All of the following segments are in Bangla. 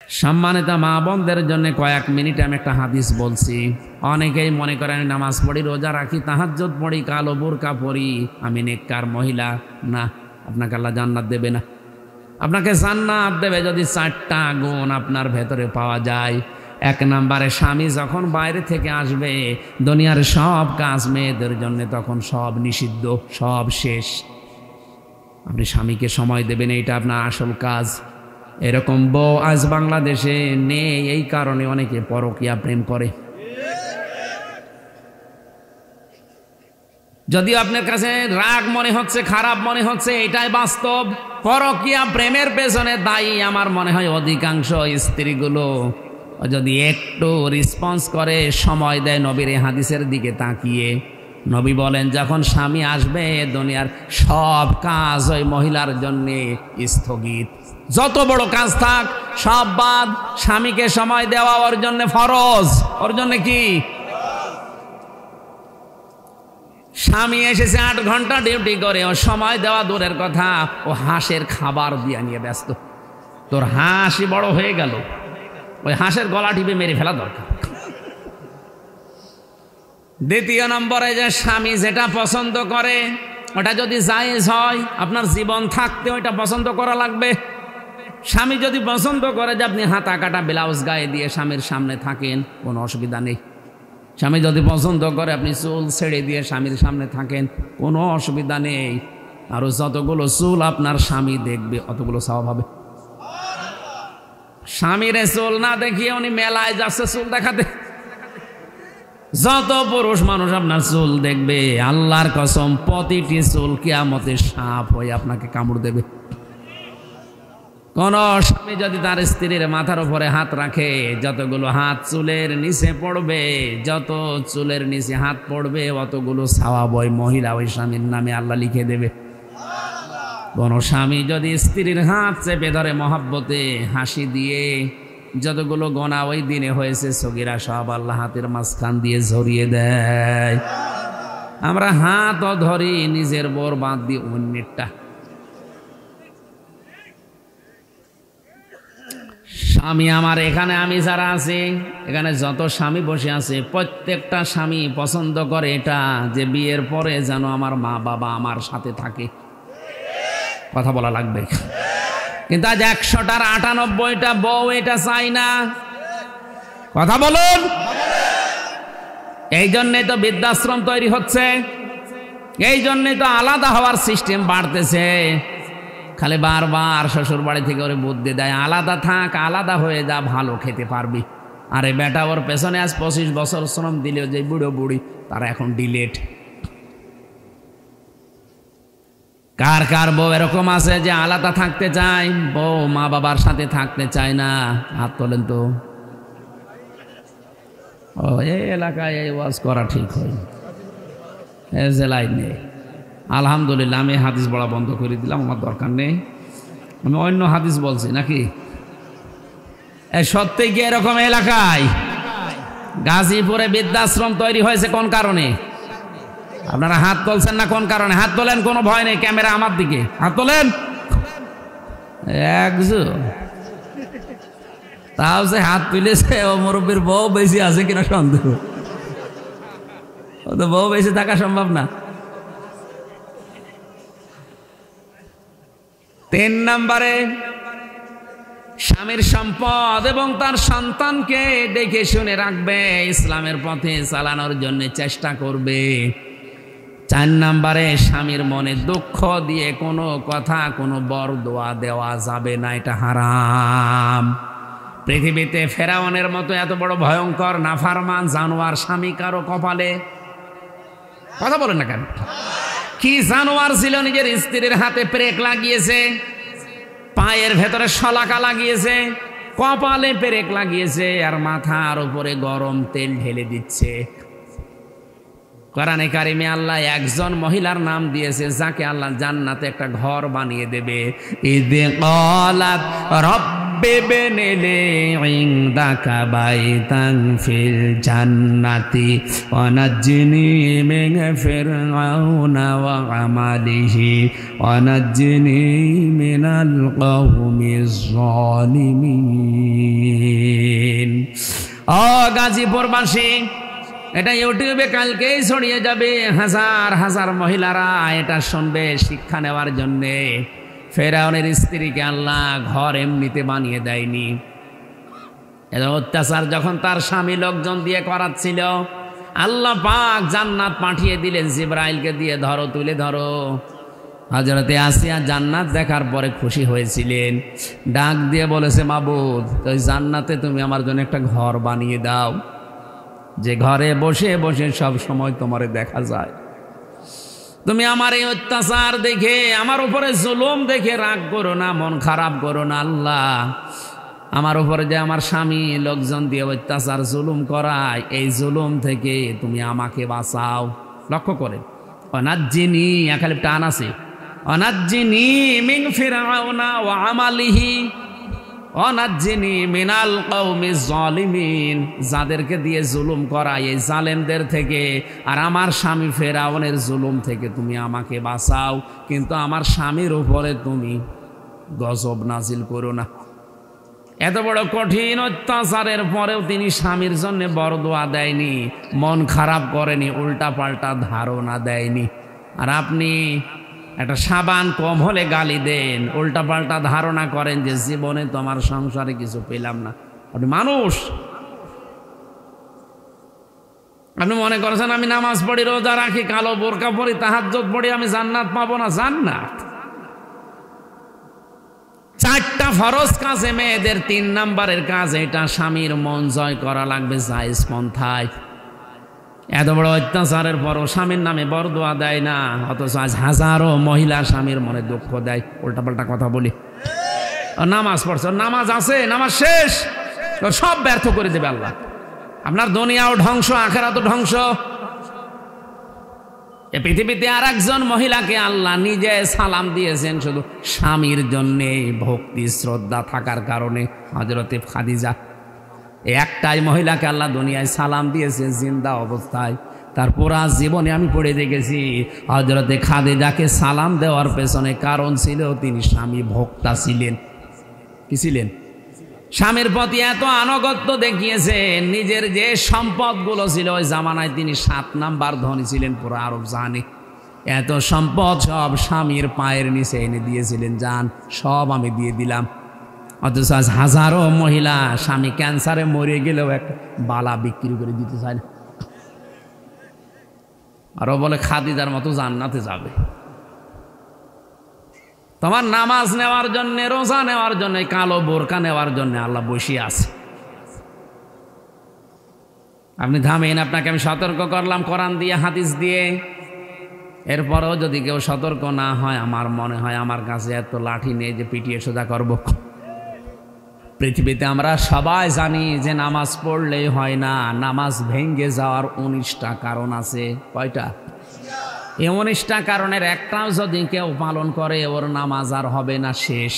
সম্মানিত মা বোনদের জন্য কয়েক মিনিট আমি একটা হাদিস বলছি। অনেকেই মনে করেন নামাজ পড়ি, রোজা রাখি, তাহাজ্জুদ পড়ি, কালো বোরকা পড়ি, আমি নেককার মহিলা। না, আপনাকে আল্লাহ জান্নাত দেবে না। আপনাকে জান্নাত দেবে যদি 4টা গুণ আপনার ভেতরে পাওয়া যায়। 1 নম্বরে, স্বামী যখন বাইরে থেকে আসবে, দুনিয়ার সব কাজ মেয়েদের জন্য তখন সব নিষিদ্ধ, সব শেষ। আপনি স্বামীকে সময় দেবেন, এইটা আপনার আসল কাজ। এরকম বউ আজ বাংলাদেশে নেই, এই কারণে অনেকে পরকীয়া প্রেম করে। যদিও আপনার কাছে রাগ মনে হচ্ছে, খারাপ মনে হচ্ছে, এটাই বাস্তব। পরকীয়া প্রেমের পেছনে দায়ী আমার মনে হয় অধিকাংশ স্ত্রীগুলো। যদি একটু রেসপন্স করে, সময় দেয় নবীর এই হাদিসের দিকে তাকিয়ে, নবী বলেন যখন স্বামী আসবে দুনিয়ার সব কাজ ওই মহিলার জন্য স্থগিত। যত বড় কাজ থাক সব বাদ। স্বামীকে সময় দেওয়া ওর জন্য ফরজ। ওর জন্য কি? স্বামী এসেছে 8 ঘন্টা ডিউটি করে, ও সময় দেওয়া দূরের কথা, ও হাঁসের খাবার দিয়ে নিয়ে ব্যস্ত। তোর হাঁসই বড় হয়ে গেল, ওই হাঁসের গলা টিপে মেরে ফেলা দরকার। দ্বিতীয় নম্বরে, যে স্বামী যেটা পছন্দ করে ওটা যদি জায়েজ হয়, আপনার জীবন থাকতে ওইটা পছন্দ করা লাগবে। স্বামী যদি পছন্দ করে যে আপনি হাতা কাটা ব্লাউজ গায়ে দিয়ে স্বামীর সামনে থাকেন, কোনো অসুবিধা নেই। স্বামী যদি পছন্দ করে আপনি চুল ছেড়ে দিয়ে স্বামীর সামনে থাকেন, কোনো অসুবিধা নেই। আর যতগুলো চুল আপনার স্বামী দেখবে অতগুলো সওয়াব হবে। স্বামীর চুল না দেখিয়ে উনি মেলায় যাচ্ছে চুল দেখাতে। যত পুরুষ মানুষ আপনার চুল দেখবে, আল্লাহর কসম প্রতিটি চুল কিয়ামতে সাপ হয়ে আপনাকে কামড় দেবে। কোন স্বামী যদি তার স্ত্রীর মাথার উপরে হাত রাখে, যতগুলো হাত চুলের নিচে পড়বে, যত চুলের নিচে হাত পড়বে অতগুলো সওয়াব ওই মহিলা ওই স্বামীর নামে আল্লাহ লিখে দেবে। কোন স্বামী যদি স্ত্রীর হাত চেপে ধরে মহব্বতে হাসি দিয়ে, যতগুলো গোনা ওই দিনে হয়েছে সগীরা সব আল্লাহ হাতের মাঝখান দিয়ে ঝরিয়ে দেয়। আমরা হাতও ধরি নিজের বোর বাদ দিয়ে অন্যেরটা। স্বামী আমার এখানে, আমি যারা আছি এখানে যত স্বামী বসে আছে, প্রত্যেকটা স্বামী পছন্দ করে এটা যে বিয়ের পরে যেন আমার মা বাবা আমার সাথে থাকে। কথা বলা লাগবে। কিন্তু আজ 100টার 98টা বউ এটা চাই না। কথা বলুন। এই জন্যই তো বৃদ্ধাশ্রম তৈরি হচ্ছে, এই জন্যই তো আলাদা হওয়ার সিস্টেম বাড়তেছে। খালি বারবার শ্বশুর বাড়ি থেকে ওরে বুদ্ধি দেয়, আলাদা থাক, আলাদা হয়ে যা, ভালো খেতে পারবি। আরে বেটা, ওর পেছনে আজ 25 বছর শ্রম দিলেও যে বুড়ো বুড়ি তারা এখন ডিলেট। কার কার বউ এরকম আছে যে আলাদা থাকতে চায়, বউ মা বাবার সাথে থাকতে চায় না? হাত তোলেন তো। ও, এই এলাকায় এই ওয়াজ করা ঠিক হয়, এ জেলায় নেই। আলহামদুলিল্লাহ, আমি হাদিস বলা বন্ধ করে দিলাম, আমার দরকার নেই। আমি অন্য হাদিস বলছি নাকি? সত্যি কি এরকম এলাকায় গাজীপুরে বৃদ্ধাশ্রম তৈরি হয়েছে কোন কারণে? আপনারা হাত তুলছেন না কোন কারণে? হাত তোলেন, কোনো ভয় নেই, ক্যামেরা আমার দিকে, হাত তোলেন। একজন তাও যে হাত তুলেছে, ও মুরব্বীর বউ বেশি আছে কিনা সন্দেহ। ও তো বউ বেশি থাকা সম্ভব না। 3 নম্বরে, স্বামীর সম্পদ এবং তার সন্তানকে দেখে শুনে রাখবে, ইসলামের পথে চালানোর জন্য চেষ্টা করবে। 4 নম্বরে, স্বামীর মনে দুঃখ দিয়ে কোনো কথা, কোনো বরদোয়া দেওয়া যাবে না, এটা হারাম। পৃথিবীতে ফেরাউনের মতো এত বড় ভয়ঙ্কর নাফরমান জানোয়ার স্বামী কারো কপালে? কথা বলেন না কেন? কি জানোয়ার ছিল, নিজের স্ত্রীর হাতে পেরেক লাগিয়েছে, পায়ের ভেতরে শলাকা লাগিয়েছে, কপালে পেরেক লাগিয়েছে, আর মাথার উপরে গরম তেল ঢেলে দিচ্ছে। কোরআনে কারিমে আল্লাহ একজন মহিলার নাম দিয়েছে যাকে আল্লাহ জান্নাতে একটা ঘর বানিয়ে দেবে। ইযে ক্বালাত রাব্বি ইবনি লি ইনদাকা বাইতান ফিল জান্নাতি ওয়া নাজ্জিনি মিন ফিরআউনা ওয়া আমালিহি ওয়া নাজ্জিনি মিনাল কওমিজ জালিমিন। ও গাজীপুরবাসী, এটা ইউটিউবে কালকেই ছড়িয়ে যাবে, হাজার হাজার মহিলারা এটা শুনবে শিক্ষা নেওয়ার জন্যে। ফেরাউনের স্ত্রীকে আল্লাহ ঘর এমনিতে বানিয়ে দেয়নি। এটা অত্যাচার যখন তার স্বামী লোকজন দিয়ে করাচ্ছিল, আল্লাহ পাক জান্নাত পাঠিয়ে দিলেন জিবরাইলকে দিয়ে, ধরো তুলে ধরো। হযরতে আসিয়া জান্নাত দেখার পরে খুশি হয়েছিলেন, ডাক দিয়ে বলেছে, মাবুদ ওই জান্নাতে তুমি আমার জন্য একটা ঘর বানিয়ে দাও, যে ঘরে বসে বসে সব সময় তোমারে দেখা যায়। তুমি আমার এই অত্যাচার দেখে, আমার উপরে জুলুম দেখে রাগ করো না, মন খারাপ করো না। আল্লাহ আমার উপরে যে আমার স্বামী লোকজন দিয়ে অত্যাচার জুলুম করায়, এই জুলুম থেকে তুমি আমাকে বাঁচাও। লক্ষ্য করে অনাজ্জিনি, এখানে টান আছে, অনাজ্জিনি মিন ফিরআউনা ওয়া আমালিহি অনাজ্জিনি মিনাল কওমিজ জালিমিন। যাদেরকে দিয়ে জুলুম করায় এই জালেমদের থেকে, আর আমার স্বামী ফেরাউনের জুলুম থেকে তুমি আমাকে বাঁচাও, কিন্তু আমার স্বামীর উপরে তুমি গজব নাজিল করো না। এত বড় কঠিন অত্যাচারের পরেও তিনি স্বামীর জন্য বরদোয়া দেয়নি, মন খারাপ করেনি, উল্টা পাল্টা ধারণা দেয়নি। আর আপনি একটা সাবান কম হলে গালি দেন, উল্টা পাল্টা ধারণা করেন যে জীবনে তোমার সংসারে কিছু পেলাম না। আপনি মানুষ, আপনি মনে করেছেন আমি নামাজ পড়ি, রোজা রাখি, কালো বোরকা পড়ি, তাহাজ্জুদ পড়ি, আমি জান্নাত পাবো না। জান্নাত 4টা ফরজ কাজে মেয়েদের 3 নাম্বারের কাজ এটা, স্বামীর মন জয় করা লাগবে জায়েজ পন্থায়। এত বড় অত্যাচারের পরও স্বামীর নামে বরদোয়া দেয় না, অথচ আজ হাজারো মহিলা স্বামীর মনে দুঃখ দেয়। উল্টাপাল্টা কথা বলি, নামাজ পড়ছে, নামাজ আছে, নামাজ শেষ, সব ব্যর্থ করে দেবে আল্লাহ। আপনার দুনিয়াও ধ্বংস, আখিরাতও ধ্বংস। এ পৃথিবীতে আর একজন মহিলাকে আল্লাহ নিজে সালাম দিয়েছেন শুধু স্বামীর জন্যে, ভক্তি শ্রদ্ধা থাকার কারণে। হযরতে খাদিজা, একটাই মহিলাকে আল্লাহ দুনিয়ায় সালাম দিয়েছে জিন্দা অবস্থায়। তার পুরা জীবনে আমি পড়ে দেখেছি, হযরতে খাদিজাকে সালাম দেওয়ার পেছনে কারণ ছিল তিনি স্বামী ভোক্তা ছিলেন। কি ছিলেন? স্বামীর প্রতি এত আনুগত্য দেখিয়েছেন, নিজের যে সম্পদগুলো ছিল ওই জামানায় তিনি 7 নাম্বার ধনী ছিলেন পুরো আরব জাহানে। এত সম্পদ সব স্বামীর পায়ের নিচে এনে দিয়েছিলেন, যান সব আমি দিয়ে দিলাম। অথচ আজ হাজারো মহিলা স্বামী ক্যান্সারে মরে গেলেও একটা বালা বিক্রি করে দিতে চায় না। আরো বলে খাদিজার মতো জান্নাতে যাবে। তোমার নামাজ নেওয়ার জন্য, রোজা নেওয়ার জন্য, কালো বোরকা নেওয়ার জন্য আল্লাহ বসিয়ে আছে। আপনি থামেন, আপনাকে আমি সতর্ক করলাম কোরআন দিয়ে, হাদিস দিয়ে। এরপরেও যদি কেউ সতর্ক না হয়, আমার মনে হয় আমার কাছে এত লাঠি নেই যে পিটিয়ে সোজা করব। পৃথিবীতে আমরা সবাই জানি যে নামাজ পড়লেই হয় না, নামাজ ভেঙ্গে যাওয়ার 19টা কারণ আছে। কয়টা? এই 19টা কারণের একটাও যদি কেউ পালন করে ওর নামাজ আর হবে না, শেষ।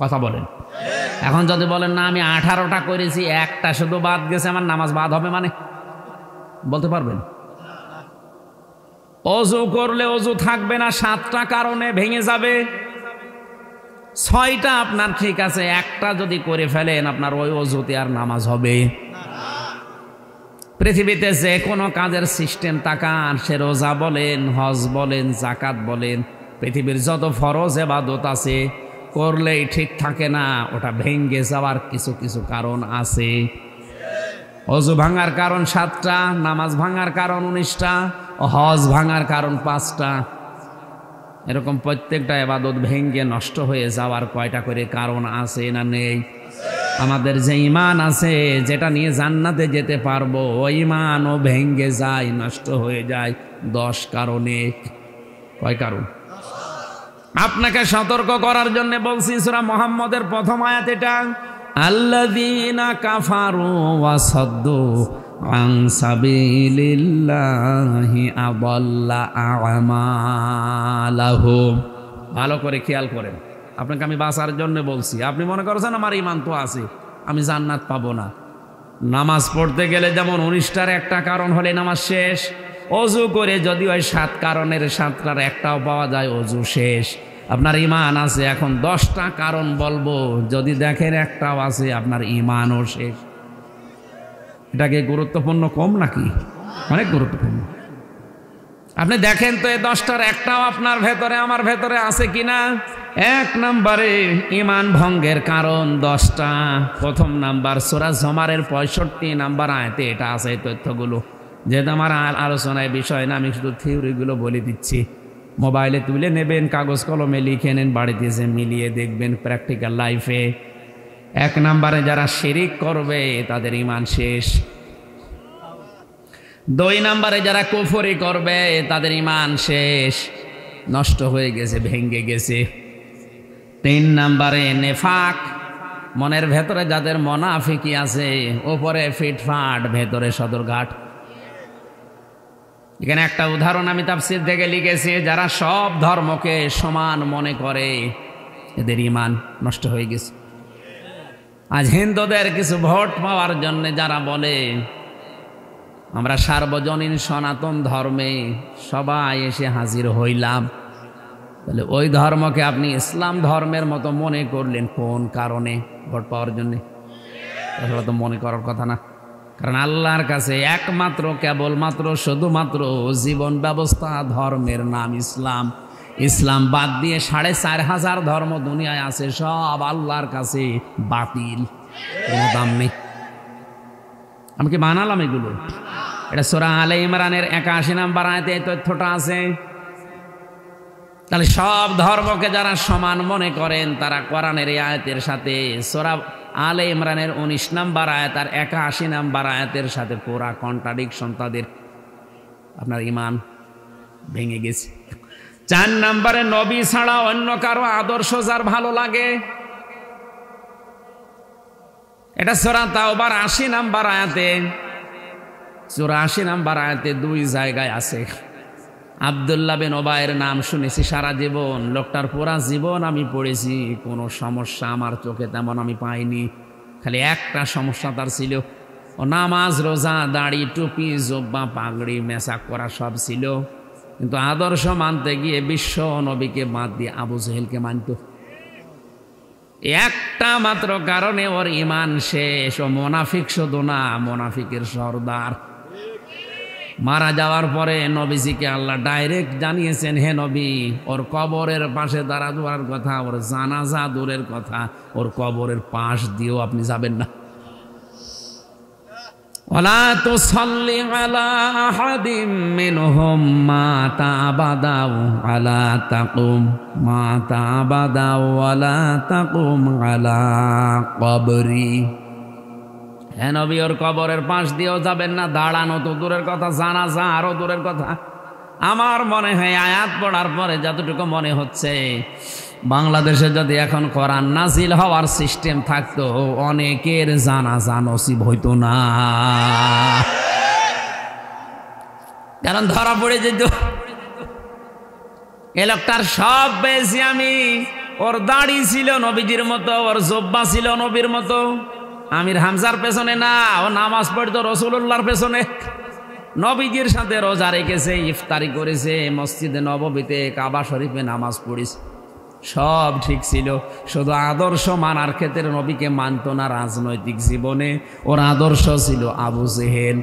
কথা বলেন। এখন যদি বলেন না আমি 18টা করেছি, একটা শুধু বাদ গেছে, আমার নামাজ বাদ হবে মানে বলতে পারবেন? অজু করলে অজু থাকবে না, 7টা কারণে ভেঙে যাবে। 6টা আপনার ঠিক আছে, একটা যদি করে ফেলেন আপনার ওই অজুতে আর নামাজ হবে। পৃথিবীতে যে কোনো কাজের সিস্টেম তাকান, সে রোজা বলেন, হজ বলেন, জাকাত বলেন, পৃথিবীর যত ফরজ ইবাদত আছে করলেই ঠিক থাকে না, ওটা ভেঙ্গে যাওয়ার কিছু কিছু কারণ আছে। অজু ভাঙার কারণ 7টা, নামাজ ভাঙার কারণ 19টা, হজ ভাঙার কারণ 5টা। এরকম প্রত্যেকটা ইবাদত ভেঙ্গে নষ্ট হয়ে যাওয়ার কয়টা করে কারণ আছে না নেই? আমাদের যে ঈমান আছে, যেটা নিয়ে জান্নাতে যেতে পারবো, ওই ঈমানও ভেঙ্গে যায়, নষ্ট হয়ে যায় 10 কারণে। কয় কারণ? আপনাকে সতর্ক করার জন্য বলছি, সূরা মুহাম্মদের প্রথম আয়াত এটা, আল্লাযীনা কাফারু ওয়া সাদ্দু আন সাবিলিল্লাহি আযাল্লা আমালাহুম। ভালো করে খেয়াল করেন, আপনাকে আমি বাঁচার জন্য বলছি। আপনি মনে করছেন আমার ঈমান তো আছে, আমি জান্নাত পাবো না। নামাজ পড়তে গেলে যেমন 19টার একটা কারণ হলে নামাজ শেষ। অজু করে যদি ওই 7 কারণের 7টার একটাও পাওয়া যায়, অজু শেষ। আপনার ঈমান আছে, এখন 10টা কারণ বলবো, যদি দেখেন একটাও আছে আপনার ঈমানও শেষ। এটাকে গুরুত্বপূর্ণ কম নাকি? অনেক গুরুত্বপূর্ণ। আপনি দেখেন তো এই 10টার একটাও আপনার ভেতরে আমার ভেতরে আছে কিনা। 1 নম্বরে ঈমান ভঙ্গের কারণ 10টা। প্রথম নাম্বার সূরা জুমারের 65 নাম্বার আয়াতে এটা আছে এই তথ্যগুলো। যেহেতু আমার আলোচনায় বিষয় না, আমি শুধু থিওরিগুলো বলে দিচ্ছি। মোবাইলে তুলে নেবেন, কাগজ কলমে লিখে নেন, বাড়িতে এসে মিলিয়ে দেখবেন প্র্যাকটিক্যাল লাইফে। 1 নম্বরে যারা শিরিক করবে তাদের ঈমান শেষ। 2 নম্বরে যারা কুফরি করবে তাদের ঈমান শেষ, নষ্ট হয়ে গেছে, ভেঙ্গে গেছে। 3 নম্বরে নেফাক, মনের ভেতরে যাদের মুনাফিকি আছে, উপরে ফিটফাট ভেতরে সদরঘাট। এখানে একটা উদাহরণ আমি তাফসীর থেকে লিখেছি, যারা সব ধর্মকে সমান মনে করে এদের ঈমান নষ্ট হয়ে গেছে। আজ হিন্দুদের কিছু ভোট পাওয়ার জন্য যারা বলে আমরা সার্বজনীন সনাতন ধর্মে সবাই এসে হাজির হইলাম, তাহলে ওই ধর্মকে আপনি ইসলাম ধর্মের মতো মনে করলেন কোন কারণে? ভোট পাওয়ার জন্যে? আসলে তো মনে করার কথা না। কারণ আল্লাহর কাছে একমাত্র কেবলমাত্র শুধুমাত্র জীবন ব্যবস্থা ধর্মের নাম ইসলাম। ইসলাম বাদ দিয়ে 4500 ধর্ম দুনিয়ায় আছে, সব আল্লাহর কাছে বাতিল, কোনো দাম নেই। আমি কি বানালাম এগুলো? এটা সূরা আলে ইমরানের 81 নম্বর আয়াতে এই তথ্যটা আছে। তাহলে সব ধর্মকে যারা সমান মনে করেন তারা কোরআনের এই আয়াতের সাথে সূরা আলে ইমরানের 19 নম্বর আয়াত আর 81 নম্বর আয়াতের সাথে পুরা কন্ট্রাডিকশন, তাদের আপনার ঈমান ভেঙে গেছে। 4 নম্বরে নবী ছাড়া অন্য কারো আদর্শ যার ভালো লাগে, এটা সূরা তাওবার 80 নম্বর আয়াতে, সূরা 80 নম্বর আয়াতে 2 জায়গায় আছে। আব্দুল্লাহ বিন ওবায়ের নাম শুনেছি সারা জীবন, লোকটার পুরা জীবন আমি পড়েছি, কোনো সমস্যা আমার চোখে তেমন আমি পাইনি। খালি একটা সমস্যা তার ছিল, ও নামাজ রোজা দাড়ি টুপি জব্বা পাগড়ি মেসাক করা সব ছিল, কিন্তু আদর্শ মানতে গিয়ে বিশ্ব নবীকে বাদ দিয়ে আবু জেহেলকে মানত। একটা মাত্র কারণে ওর ঈমান শেষ। ও মুনাফিক শুধু না, মুনাফিকের সর্দার। মারা যাওয়ার পরে নবীজিকে আল্লাহ ডাইরেক্ট জানিয়েছেন, হে নবী, ওর কবরের পাশে দাঁড়া দেওয়ার কথা, ওর জানাজা দূরের কথা, ওর কবরের পাশ দিয়েও আপনি যাবেন না। ওয়ালা তুসাল্লি আলা আহাদিম মিনহুম মাতা আবাদা ওয়ালা তাকুম মাতা আবাদা ওয়ালা তাকুম আলা কবরি। হ্যাঁ নবী, ওর কবরের পাশ দিয়েও যাবেন না, দাঁড়ানো তো দূরের কথা, জানাজা আরো দূরের কথা। আমার মনে হয় আয়াত পড়ার পরে যতটুকু মনে হচ্ছে, বাংলাদেশে যদি এখন কোরআন নাজিল হওয়ার সিস্টেম থাকতো, অনেকের জানাজা নসিব হইতো না। কারণ ধরা পড়ে যেত, এ লোকটার সব পেয়েছি আমি। ওর দাড়ি ছিল নবীজির মতো, ওর জব্বা ছিল নবীর মতো। আমির হামজার পেছনে না, ও নামাজ পড়তো রাসূলুল্লাহর পেছনে। নবীজির সাথে রোজা রেখেছে, ইফতারি করেছে, মসজিদে নববীতে কাবা শরীফে নামাজ পড়েছে, সব ঠিক ছিল। শুধু আদর্শ মানার ক্ষেত্রে নবীকে মানত না। রাজনৈতিক জীবনে ওর আদর্শ ছিল আবু জেহেল।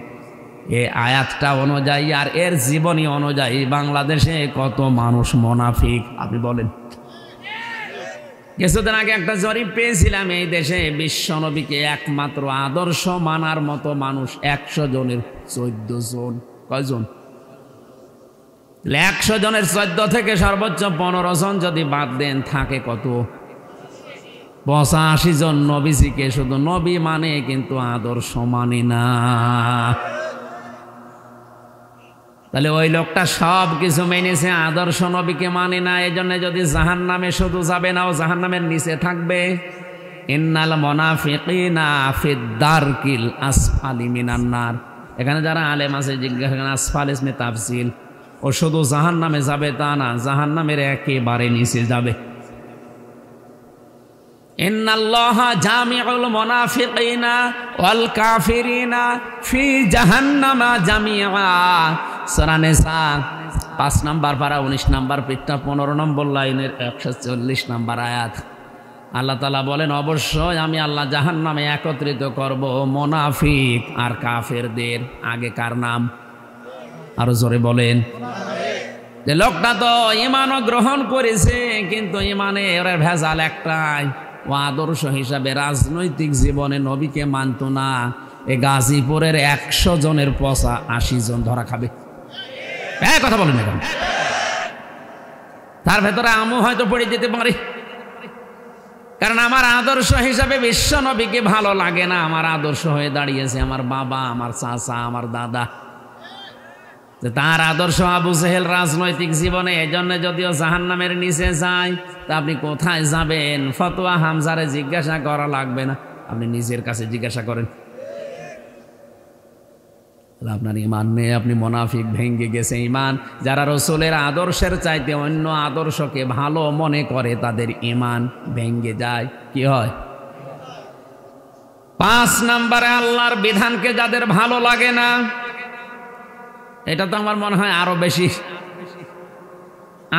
এই আয়াতটা অনুযায়ী আর এর জীবনী অনুযায়ী বাংলাদেশে কত মানুষ মুনাফিক আপনি বলেন। কিছুদিন আগে একটা জরিপ পেয়েছিলাম, এই দেশে বিশ্ব নবীকে একমাত্র আদর্শ মানার মতো মানুষ 100 জনের 14 জন। কয়জন? 100 জনের 14 থেকে সর্বোচ্চ 15 জন যদি বাদ দেন, থাকে কত? 85 জন নবীজিকে শুধু নবী মানে, কিন্তু আদর্শ মানে না। তাহলে ওই লোকটা সব কিছু মেনেছে, আদর্শ নবীকে মানে না। এই জন্য যদি জাহান্নামে শুধু যাবে না, ও জাহান্নামের নিচে থাকবে। ইন্নাল মুনাফিকিনা ফিদ দারকিল আসফালি মিনান নার। এখানে যারা আলেম আছে জিজ্ঞাসা করেন আসফাল ইসমে তাফসিল, ও শুধু জাহান্নামে যাবে তা না, জাহান্নামের একেবারে নিচে যাবে। ইন্নাল্লাহা জামিউল মুনাফিকিনা ওয়াল কাফিরিনা ফি জাহান্নামা জামিআ। সূরা নিসা 5 নম্বর পারা 19 নম্বর পৃষ্ঠা 15 নম্বর লাইনের 140 নম্বর আয়াত। আল্লাহ তাআলা বলেন অবশ্যই আমি আল্লাহ জাহান্নামে একত্রিত করব মুনাফিক আর কাফেরদের। আগে কার নাম? আরো জোরে বলেন। যে লোকটা তো ঈমানও গ্রহণ করেছে, কিন্তু ঈমানে ওর ভেজাল একটাই, ও আদর্শ হিসাবে রাজনৈতিক জীবনে নবীকে মানত না। এ গাজীপুরের 100 জনের পচা 80 জন ধরা খাবে। কথা বলেন এখন। তার ভেতরে আমু হয়তো পড়ে যেতে পারে, কারণ আমার আদর্শ হিসাবে বিশ্ব নবীকে ভালো লাগে না। আমার আদর্শ হয়ে দাঁড়িয়েছে আমার বাবা, আমার চাচা, আমার দাদা। তার আদর্শ আবু জেহেল রাজনৈতিক জীবনে। এই জন্য যদিও জাহান্নামের নিচে যায়, তা আপনি কোথায় যাবেন ফতোয়া হামজারে জিজ্ঞাসা করা লাগবে না, আপনি নিজের কাছে জিজ্ঞাসা করেন। আপনার ঈমান নেই, আপনি মুনাফিক, ভেঙ্গে গেছে ঈমান। যারা রাসূলের আদর্শের চাইতে অন্য আদর্শকে ভালো মনে করে তাদের ঈমান ভেঙ্গে যায়। কি হয়? 5 নম্বরে আল্লাহর বিধানকে যাদের ভালো লাগে না, এটা তো আমার মনে হয় আরো বেশি।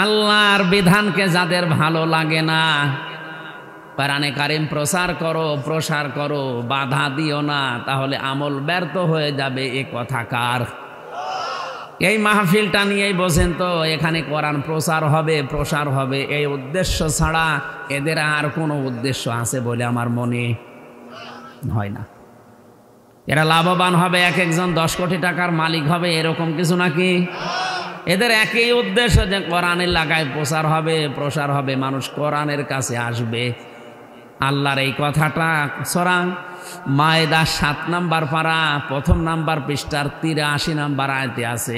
আল্লাহর বিধানকে যাদের ভালো লাগে না, কোরআনে কারিম প্রসার করো, বাধা দিও না, তাহলে আমল ব্যর্থ হয়ে যাবে। এ কথা কার? এই মাহফিলটা নিয়েই বোঝেন তো, এখানে কোরআন প্রসার হবে এই উদ্দেশ্য ছাড়া এদের আর কোনো উদ্দেশ্য আছে বলে আমার মনে হয় না। এরা লাভবান হবে, এক একজন 10 কোটি টাকার মালিক হবে, এরকম কিছু নাকি? এদের একই উদ্দেশ্য যে কোরআনের লাগায় প্রসার হবে, মানুষ কোরআনের কাছে আসবে। আল্লাহর এই কথাটা সূরা মায়েদা 7 নম্বর পারা 1 নম্বর পৃষ্ঠার 83 নম্বর আয়াতে আছে।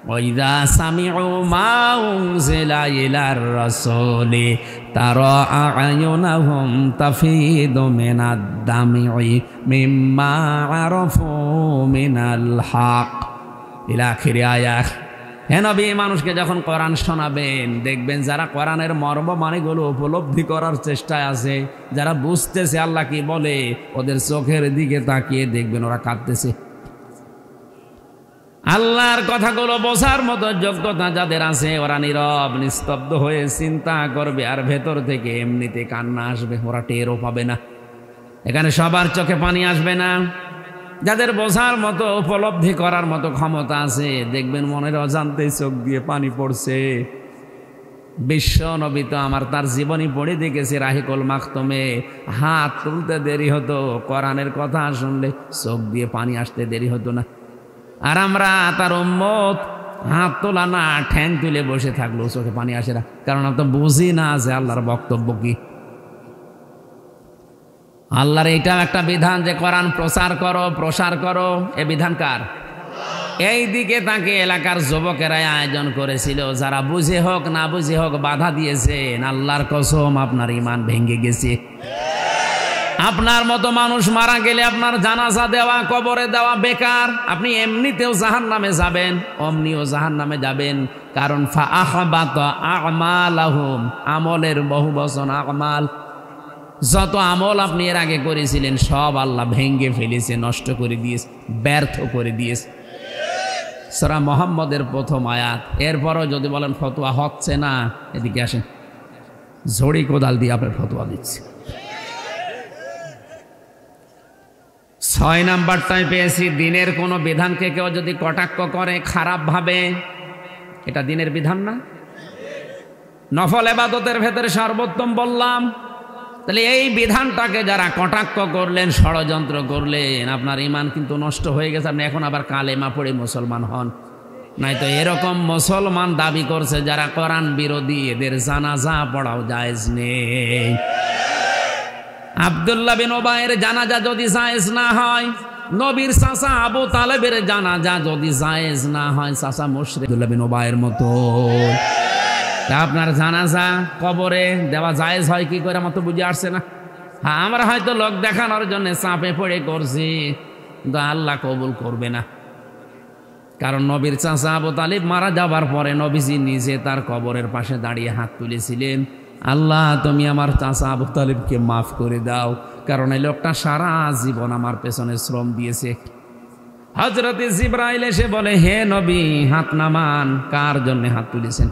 ওয়াইদা সামিউ মা উনজিলা ইলার রাসূলি তারা আ'য়ুনাহুম তাফিদু মিনাদ দামি মিম্মা আরাফু মিনাল হক ইলা আখির আয়াত। হে নবী, মানুষকে যখন কোরআন শোনাবেন, দেখবেন যারা কোরআনের মর্ম মানেগুলো উপলব্ধি করার চেষ্টায় আছে, যারা বুঝতেছে আল্লাহ কি বলে, ওদের চোখের দিকে তাকিয়ে দেখবেন ওরা কাঁদতেছে। আল্লাহর কথাগুলো বোঝার মতো যোগ্যতা যাদের আছে, ওরা নীরব নিস্তব্ধ হয়ে চিন্তা করবে, আর ভেতর থেকে এমনিতে কান্না আসবে, ওরা টেরও পাবে না। এখানে সবার চোখে পানি আসবে না। যাদের বোঝার মতো উপলব্ধি করার মতো ক্ষমতা আছে, দেখবেন মনের অজান্তেই চোখ দিয়ে পানি পড়ছে। বিশ্ব নবী তো তার জীবনী পড়ে দেখেছি, রাহিকুল মাখতুমে হাত তুলতে দেরি হতো, কোরআনের কথা শুনলে চোখ দিয়ে পানি আসতে দেরি হতো না। আর আমরা তার উম্মত হাত তোলা না, ঠ্যাং তুলে বসে থাকলো, চোখে পানি আসে না, কারণ আমরা তো বুঝি না যে আল্লাহর বক্তব্য কি। আল্লাহর এইটাও একটা বিধান যে কোরআন প্রসার করো। এ বিধান কার? এই দিকে তাকে এলাকার যুবকেরাই আয়োজন করেছিল, যারা বুঝে হোক না বুঝে হোক বাধা দিয়েছেন। আল্লাহর কসম, আপনার ঈমান ভেঙে গেছে। আপনার মতো মানুষ মারা গেলে আপনার জানাজা দেওয়া, কবরে দেওয়া বেকার। আপনি এমনিতেও জাহান্নামে যাবেন, অমনিও জাহান্নামে যাবেন। কারণ ফাআহবাতা আমালাহুম, আমলের বহু বচন আমাল। যত আমল আপনি এর আগে করেছিলেন সব আল্লাহ ভেঙ্গে ফেলেছে, নষ্ট করে দিয়েছে, ব্যর্থ করে দিয়েছে। সূরা মুহাম্মদের 1ম আয়াত। এরপরও যদি বলেন ফতোয়া হচ্ছে না, এদিকে আসেন, ঝড়ি কোদাল দিয়ে আপনার ফতোয়া দিচ্ছে। 6 নাম্বারটাই পেয়েছি, দিনের কোনো বিধানকে কেউ যদি কটাক্ষ করে খারাপ ভাবে, এটা দিনের বিধান না? নফল ইবাদতের ভেতরে সর্বোত্তম বললাম। তাহলে এই বিধানটাকে যারা কটাক্ষ করলেন, ষড়যন্ত্র করলেন, আপনার ঈমান কিন্তু নষ্ট হয়ে গেছে। আপনি এখন আবার কালেমা পড়ে মুসলমান হন, নয়তো এরকম মুসলমান দাবি করছে যারা কোরআন বিরোধী, এদের জানাজা পড়াও জায়েজ নেই। আব্দুল্লাহ বিন উবাইয়ের জানাজা যদি জায়েজ না হয়, নবীর চাচা আবু তালেবের জানাজা যদি জায়েজ না হয়, চাচা মুশরিক আব্দুল্লাহ বিন উবাইয়ের মতো, আপনার জানাজা কবরে দেওয়া জায়েজ হয় কি করে? আমার তো বুঝে আসছে না। হ্যাঁ, আমরা হয়তো লোক দেখানোর জন্য চাপে পড়ে করছি, কিন্তু আল্লাহ কবুল করবে না। কারণ নবীর চাচা আবু তালিব মারা যাবার পরে নবীজি নিজে তার কবরের পাশে দাঁড়িয়ে হাত তুলেছিলেন, আল্লাহ তুমি আমার চাচা আবু তালিবকে মাফ করে দাও, কারণ এই লোকটা সারা জীবন আমার পেছনে শ্রম দিয়েছে। হযরত জিবরাইল এসে বলে, হে নবী, হাত নামান। কার জন্য হাত তুলেছেন?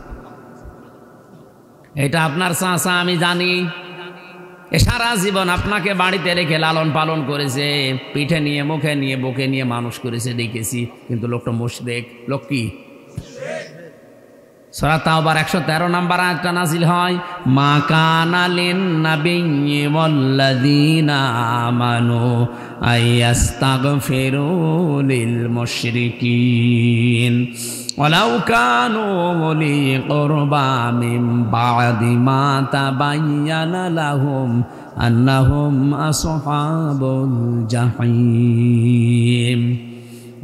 এটা আপনার চাচা, আমি জানি। এ সারা জীবন আপনাকে বাড়িতে রেখে লালন পালন করেছে, পিঠে নিয়ে মুখে নিয়ে বুকে নিয়ে মানুষ করেছে দেখেছি, কিন্তু লোকটা মুশরিক। লোক কি? সূরা তাওবার 113 নম্বর আয়াতটা নাযিল হয়, মা কানা লিন নাবিয়্যি ওয়াল্লাযীনা আমানু আইয়াস্তাগফিরু লিল মুশরিকিন ওয়ালাউ কানু উলি কুরবা মিন বা'দি মা তাবায়্যানা লাহুম আন্নাহুম আসহাবুল জাহিম।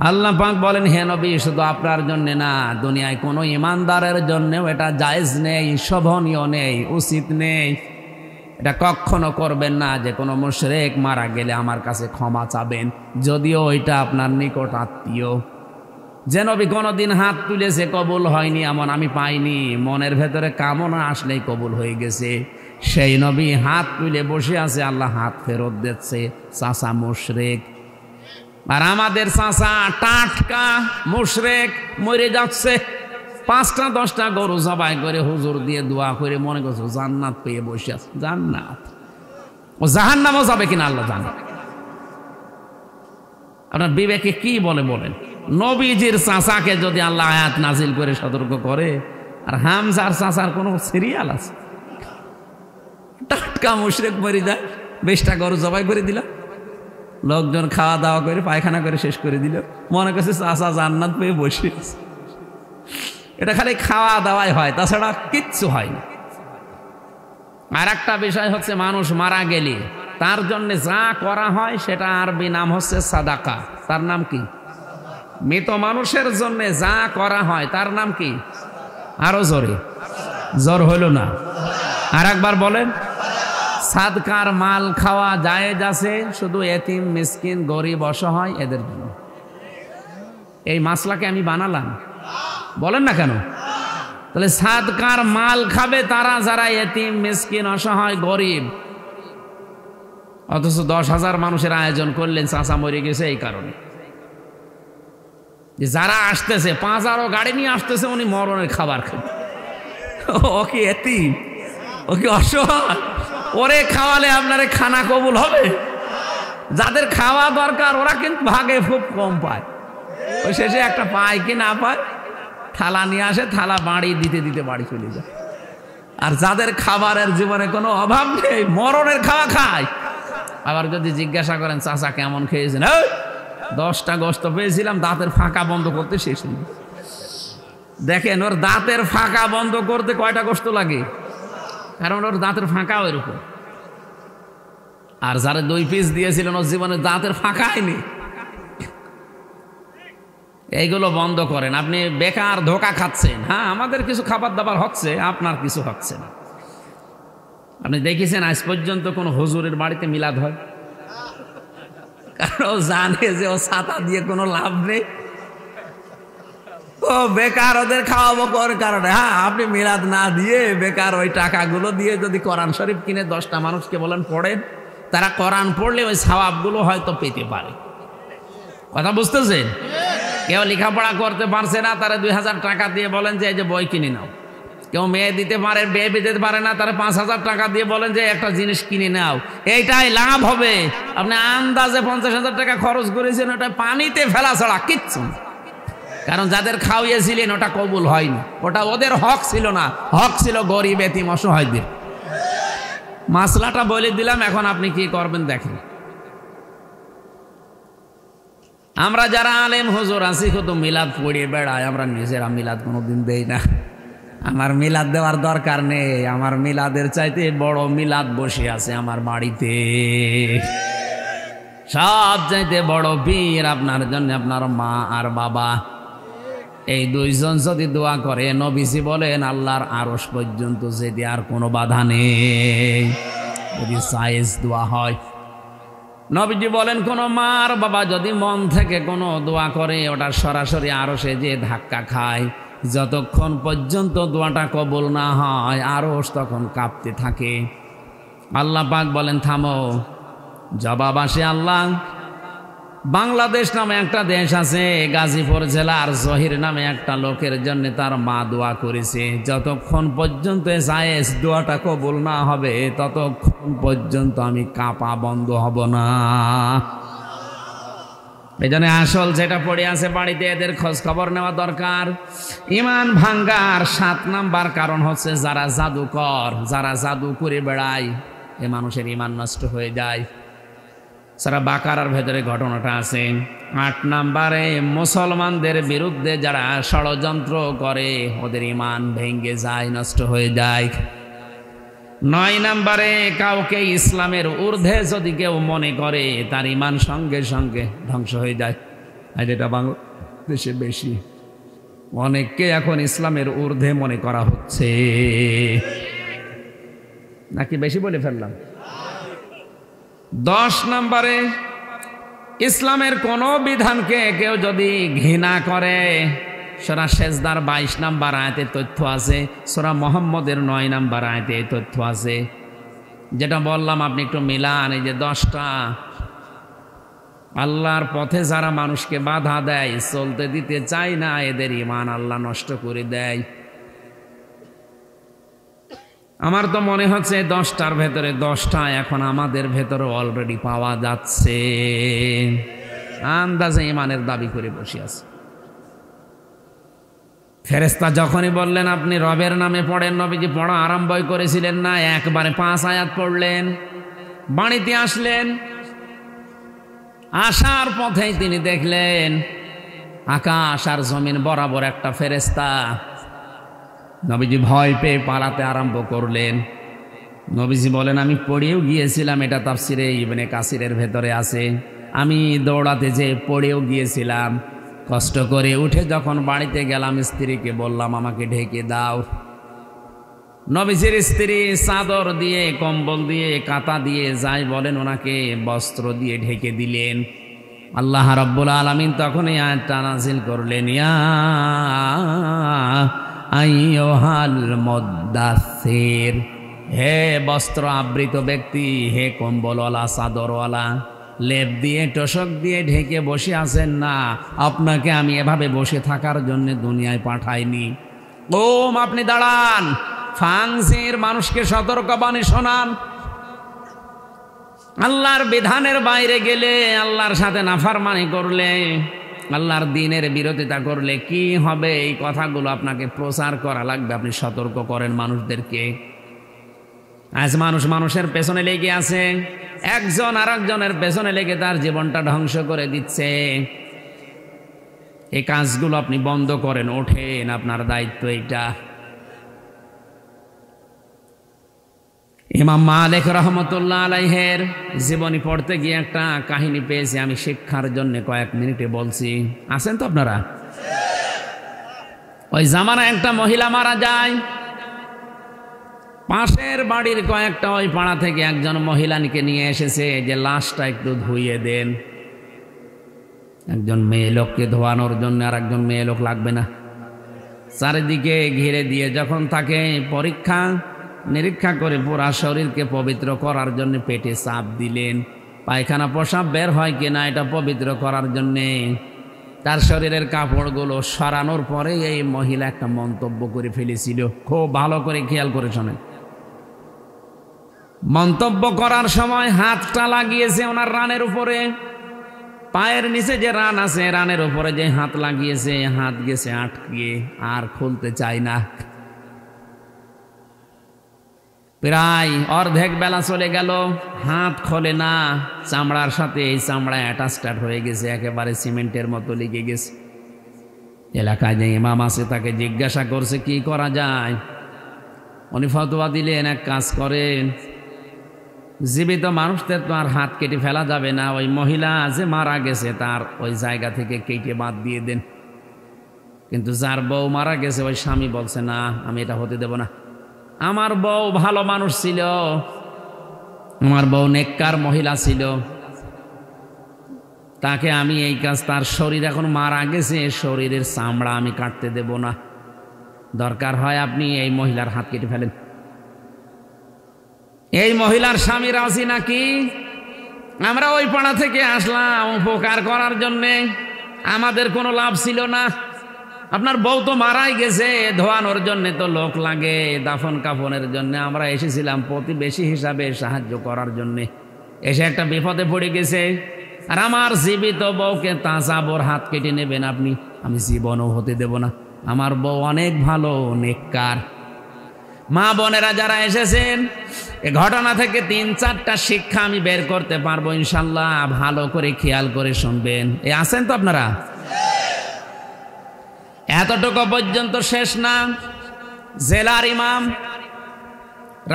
আল্লাহ পাক বলেন, হে নবী, শুধু আপনার জন্য না, দুনিয়ায় কোনো ইমানদারের জন্যও এটা জায়েজ নেই, শোভনীয় নেই, উচিত নেই। এটা কখনো করবেন না যে কোনো মুশরিক মারা গেলে আমার কাছে ক্ষমা চাবেন, যদিও ওইটা আপনার নিকট আত্মীয়। যে নবী কোনোদিন হাত তুলেছে কবুল হয়নি এমন আমি পাইনি, মনের ভেতরে কামনা আসলেই কবুল হয়ে গেছে, সেই নবী হাত তুলে বসে আছে, আল্লাহ হাত ফেরত দিচ্ছে, চাচা মুশরিক। আর আমাদের চাচা টাটকা মুশরিক, মরে যাচ্ছে, 5টা 10টা গরু জবাই করে হুজুর দিয়ে দোয়া করে মনে করছো জান্নাত পেয়ে বসে আছে। জান্নাত, ও জাহান্নামও যাবে কিনা আল্লাহ জানে। আপনার বিবেকে কি বলে বলেন? নবীজির চাচাকে যদি আল্লাহ আয়াত নাজিল করে সতর্ক করে, আর হামজার চাচার কোনো সিরিয়াল আছে? টাটকা মুশরিক মরে যায়, 20টা গরু জবাই করে দিল, লোকজন খাওয়া দাওয়া করে পায়খানা করে শেষ করে দিল, মনে করছে চাচা জান্নাত পেয়ে বসে আছে। এটা খালি খাওয়া দাওয়াই হয়, তাছাড়া কিচ্ছু হয় না। আর একটা বিষয় হচ্ছে, মানুষ মারা গেলে তার জন্য যা করা হয় সেটা আরবি নাম হচ্ছে সাদাকা। তার নাম কি? মৃত মানুষের জন্য যা করা হয় তার নাম কি? আরো জোরে, জোর হইল না, আর একবার বলেন। সাদকার মাল খাওয়া জায়েজ আছে শুধু এতিম, মিসকিন, গরিব, অসহায় এদের জন্য। এই মাসলাকে আমি বানালাম, বলেন না কেন? তাহলে সাদকার মাল খাবে তারা যারা এতিম, মিসকিন, অসহায়, গরিব। অথচ 10,000 মানুষের আয়োজন করলেন, চাচা মরে গেছে এই কারণে যে যারা আসতেছে 5,000 গাড়ি নিয়ে আসতেছে, উনি মরণের খাবার খেতে। ও কি এতিম? ও কি অসহায়? ওরে খাওয়ালে আপনারে খানা কবুল হবে? যাদের খাওয়া দরকার ওরা কিন্তু ভাগে খুব কম পায়, ওই শেষে একটা পায় কি না পায়, থালা নিয়ে আসে, থালা বাড়ি দিতে দিতে বাড়ি চলে যায়। আর যাদের খাবারের জীবনে কোনো অভাব নেই, মরণের খাওয়া খায়। আবার যদি জিজ্ঞাসা করেন চাচা কেমন খেয়েছেন, 10টা গোশত পেয়েছিলাম, দাঁতের ফাঁকা বন্ধ করতে শেষ হল। দেখেন ওর দাঁতের ফাঁকা বন্ধ করতে কয়টা গোশত লাগে, কারণ ওর দাঁতের ফাঁকা ওইরকম। আর যারা 2 পিস দিয়েছিলেন ওর জীবনে দাঁতের ফাঁকা হয়নি। এইগুলো বন্ধ করেন, আপনি বেকার ধোকা খাচ্ছেন। হ্যাঁ, আমাদের কিছু খাবার দাবার হচ্ছে, আপনার কিছু হচ্ছে না। আপনি দেখেছেন আজ পর্যন্ত কোন হুজুরের বাড়িতে মিলাদ হয়? কারণ ও জানে যে ও ছাতা দিয়ে কোনো লাভ নেই, ও বেকার ওদের খাওয়াবো কোন কারণে। হ্যাঁ, আপনি মিলাদ না দিয়ে বেকার ওই টাকাগুলো দিয়ে যদি কোরআন শরীফ কিনে 10টা মানুষকে বলেন পড়েন, তারা কোরআন পড়লে ওই সওয়াবগুলো হয়তো পেতে পারে। কথা বুঝতেছেন? কেউ লেখাপড়া করতে পারছে না, তারা 2,000 টাকা দিয়ে বলেন যে এই যে বই কিনে নাও। কেউ মেয়ে দিতে পারে, বিয়ে দিতে পারে না, তারা 5,000 টাকা দিয়ে বলেন যে একটা জিনিস কিনে নাও, এইটাই লাভ হবে। আপনি আন্দাজে 50,000 টাকা খরচ করেছেন, ওটা পানিতে ফেলা ছাড়া কিচ্ছু না। কারণ যাদের খাওয়িয়েছিলেন ওটা কবুল হয়নি, ওটা ওদের হক ছিল না, হক ছিল গরিব, এতিম, অসহায়দের। মাসলাটা বলে দিলাম, এখন আপনি কি করবেন দেখেন। আমরা যারা আলেম হুজুর আছি শুধু মিলাদ পড়িয়ে বেড়াই, আমরা নিজেরা মিলাদ কোনোদিন দেই না। আমার মিলাদ দেওয়ার দরকার নেই, আমার মিলাদের চাইতে বড় মিলাদ বসে আছে আমার বাড়িতে। সব চাইতে বড় পীর আপনার জন্য আপনার মা আর বাবা। এই 2 জন যদি দোয়া করে, নবীজি বলেন আল্লাহর আরশ পর্যন্ত যেতে আর কোনো বাধা নেই, যদি সাইজ দোয়া হয়। নবীজি বলেন কোন মা আর বাবা যদি মন থেকে কোনো দোয়া করে, ওটা সরাসরি আরশে যে ধাক্কা খায়। যতক্ষণ পর্যন্ত দোয়াটা কবুল না হয় আরশ তখন কাঁপতে থাকে। আল্লাহ পাক বলেন থামো, জবাব আসে আল্লাহ বাংলাদেশ নামে একটা দেশ আছে, গাজীপুর জেলার জহির নামে একটা লোকের জন্য তার মা দোয়া করেছে, যতক্ষণ পর্যন্ত জায়েজ দোয়াটা কবুল না হবে ততক্ষণ পর্যন্ত আমি কাঁপা বন্ধ হব না। এই জন্য আসল যেটা পড়ে আছে বাড়িতে এদের খোঁজ খবর নেওয়া দরকার। ইমান ভাঙ্গার 7 নাম্বার কারণ হচ্ছে যারা জাদুকর, যারা জাদু করে বেড়ায়, এ মানুষের ইমান নষ্ট হয়ে যায়। সারা বাকারার ভেতরে ঘটনাটা আছে। 8 নাম্বারে মুসলমানদের বিরুদ্ধে যারা ষড়যন্ত্র করে ওদের ইমান ভেঙে যায়, নষ্ট হয়ে যায়। 9 নাম্বারে কাউকে ইসলামের ঊর্ধ্বে যদি কেউ মনে করে তার ইমান সঙ্গে সঙ্গে ধ্বংস হয়ে যায়। আর এটা বাংলাদেশে বেশি, অনেককে এখন ইসলামের ঊর্ধ্বে মনে করা হচ্ছে। নাকি বেশি বলে ফেললাম? 10 নাম্বারে ইসলামের কোন বিধানকে কেউ যদি ঘৃণা করে, সূরা সেজদার 22 নাম্বার আয়াতে তথ্য আছে, সূরা মুহাম্মদের 9 নাম্বার আয়াতে তথ্য আছে। যেটা বললাম আপনি একটু মিলান। এই যে 10টা আল্লাহর পথে যারা মানুষকে বাধা দেয়, চলতে দিতে চায় না, এদের ঈমান আল্লাহ নষ্ট করে দেয়। আমার তো মনে হচ্ছে 10টার ভেতরে 10টা এখন আমাদের ভেতরে অলরেডি পাওয়া যাচ্ছে। আন্দাজে ঈমানের দাবি করে বসে আছে। ফেরেশতা যখনই বললেন আপনি রবের নামে পড়েন, নবীজি পড়া আরম্ভই করেছিলেন না, একবারে 5 আয়াত পড়লেন। বাড়িতে আসলেন, আসার পথেই তিনি দেখলেন আকাশ আর জমিন বরাবর একটা ফেরেশতা। নবীজি ভয় পেয়ে পালাতে আরম্ভ করলেন। নবীজি বলেন আমি পড়েও গিয়েছিলাম, এটা তাফসিরে ইবনে কাসিরের ভেতরে আছে, আমি দৌড়াতে যেয়ে পড়েও গিয়েছিলাম। কষ্ট করে উঠে যখন বাড়িতে গেলাম, স্ত্রীকে বললাম আমাকে ঢেকে দাও। নবীজির স্ত্রী চাদর দিয়ে, কম্বল দিয়ে, কাঁথা দিয়ে, যাই বলেন ওনাকে বস্ত্র দিয়ে ঢেকে দিলেন। আল্লাহ রাব্বুল আলামিন তখন এই আয়াতটা নাযিল করলেন, ইয়া আইয়ুহাল মুদ্দাসসির, হে বস্ত্র আবৃত ব্যক্তি, হে কম্বলওয়ালা, চাদরওয়ালা, লেপ দিয়ে তোশক দিয়ে ঢেকে বসে আছেন না, আপনাকে আমি এভাবে বসে থাকার জন্য দুনিয়ায় পাঠাইনি। ওম আপনি দাঁড়ান, ফাংজির, মানুষকে সতর্কবাণী শোনান। আল্লাহর বিধানের বাইরে গেলে, আল্লাহর সাথে নাফরমানি করলে, আল্লাহর দ্বীনের বিরোধিতা করলে কি হবে, এই কথাগুলো আপনাকে প্রচার করা লাগবে। আপনি সতর্ক করেন মানুষদেরকে। আজ মানুষ মানুষের পেছনে লেগে আছে, একজন আর একজনের পেছনে লেগে তার জীবনটা ধ্বংস করে দিচ্ছে। এই কাজগুলো আপনি বন্ধ করেন, ওঠেন, আপনার দায়িত্ব এটা। ইমাম মালিক রাহমাতুল্লাহ আলাইহির জীবনী পড়তে গিয়ে একটা কাহিনী পেয়েছি, আমি শিক্ষার জন্য কয়েক মিনিটে বলছি। আছেন তো আপনারা? ওই জামানায় একটা মহিলা মারা যায়, পাশের বাড়ির কয়েকটা ওই পাড়া থেকে একজন মহিলাকে নিয়ে এসেছে যে লাশটা একটু ধুইয়ে দেন। একজন মেয়ে লোককে ধোয়ানোর জন্য আর একজন মেয়ে লোক লাগবে না। চারিদিকে ঘিরে দিয়ে যখন তাকে পরীক্ষা নিরীক্ষা করে পুরা শরীরকে পবিত্র করার জন্য পেটে চাপ দিলেন, পায়খানা প্রসাব বের হয় কিনা এটা পবিত্র করার জন্যে তার শরীরের কাপড়গুলো সরানোর পরে এই মহিলা একটা মন্তব্য করে ফেলেছিল। খুব ভালো করে খেয়াল করে শোনেন। মন্তব্য করার সময় হাতটা লাগিয়েছে ওনার রানের উপরে, পায়ের নিচে যে রান আছে রানের উপরে যে হাত লাগিয়েছে, হাত গেছে আটকে, আর খুলতে চায় না। প্রায় অর্ধেক বেলা চলে গেল, হাত খোলে না, চামড়ার সাথে এই চামড়া অ্যাটাচড হয়ে গেছে, একেবারে সিমেন্টের মতো লেগে গেছে। এলাকায় যে ইমাম আছে তাকে জিজ্ঞাসা করছে কি করা যায়। উনি ফতোয়া দিলেন এক কাজ করেন, জীবিত মানুষদের তো আর হাত কেটে ফেলা যাবে না, ওই মহিলা যে মারা গেছে তার ওই জায়গা থেকে কেটে বাদ দিয়ে দেন। কিন্তু যার বউ মারা গেছে ওই স্বামী বলছে না, আমি এটা হতে দেব না। আমার বউ ভালো মানুষ ছিল, আমার বউ নেককার মহিলা ছিল, তাকে আমি এই কাজ, তার শরীর এখন মারা গেছে, শরীরের চামড়া আমি কাটতে দেব না, দরকার হয় আপনি এই মহিলার হাত কেটে ফেলেন। এই মহিলার স্বামী রাজি নাকি? আমরা ওই পাড়া থেকে আসলাম উপকার করার জন্যে, আমাদের কোনো লাভ ছিল না। আপনার বউ তো মারাই গেছে, ধোয়ানোর জন্য তো লোক লাগে, দাফন কাফনের জন্য। আমরা এসেছিলাম প্রতিবেশী হিসাবে সাহায্য করার জন্যে। এসে একটা বিপদে পড়ে গেছে, আর আমার জীবিত বউকে তাজাবর হাত কেটে নেবেন আপনি? আমি জীবনও হতে দেব না। আমার বউ অনেক ভালো, নেককার। মা বোনেরা যারা এসেছেন, এ ঘটনা থেকে 3-4টা শিক্ষা আমি বের করতে পারবো ইনশাল্লাহ। ভালো করে খেয়াল করে শুনবেন। আছেন তো আপনারা? এতটুকু পর্যন্ত শেষ না। জেলার ইমাম,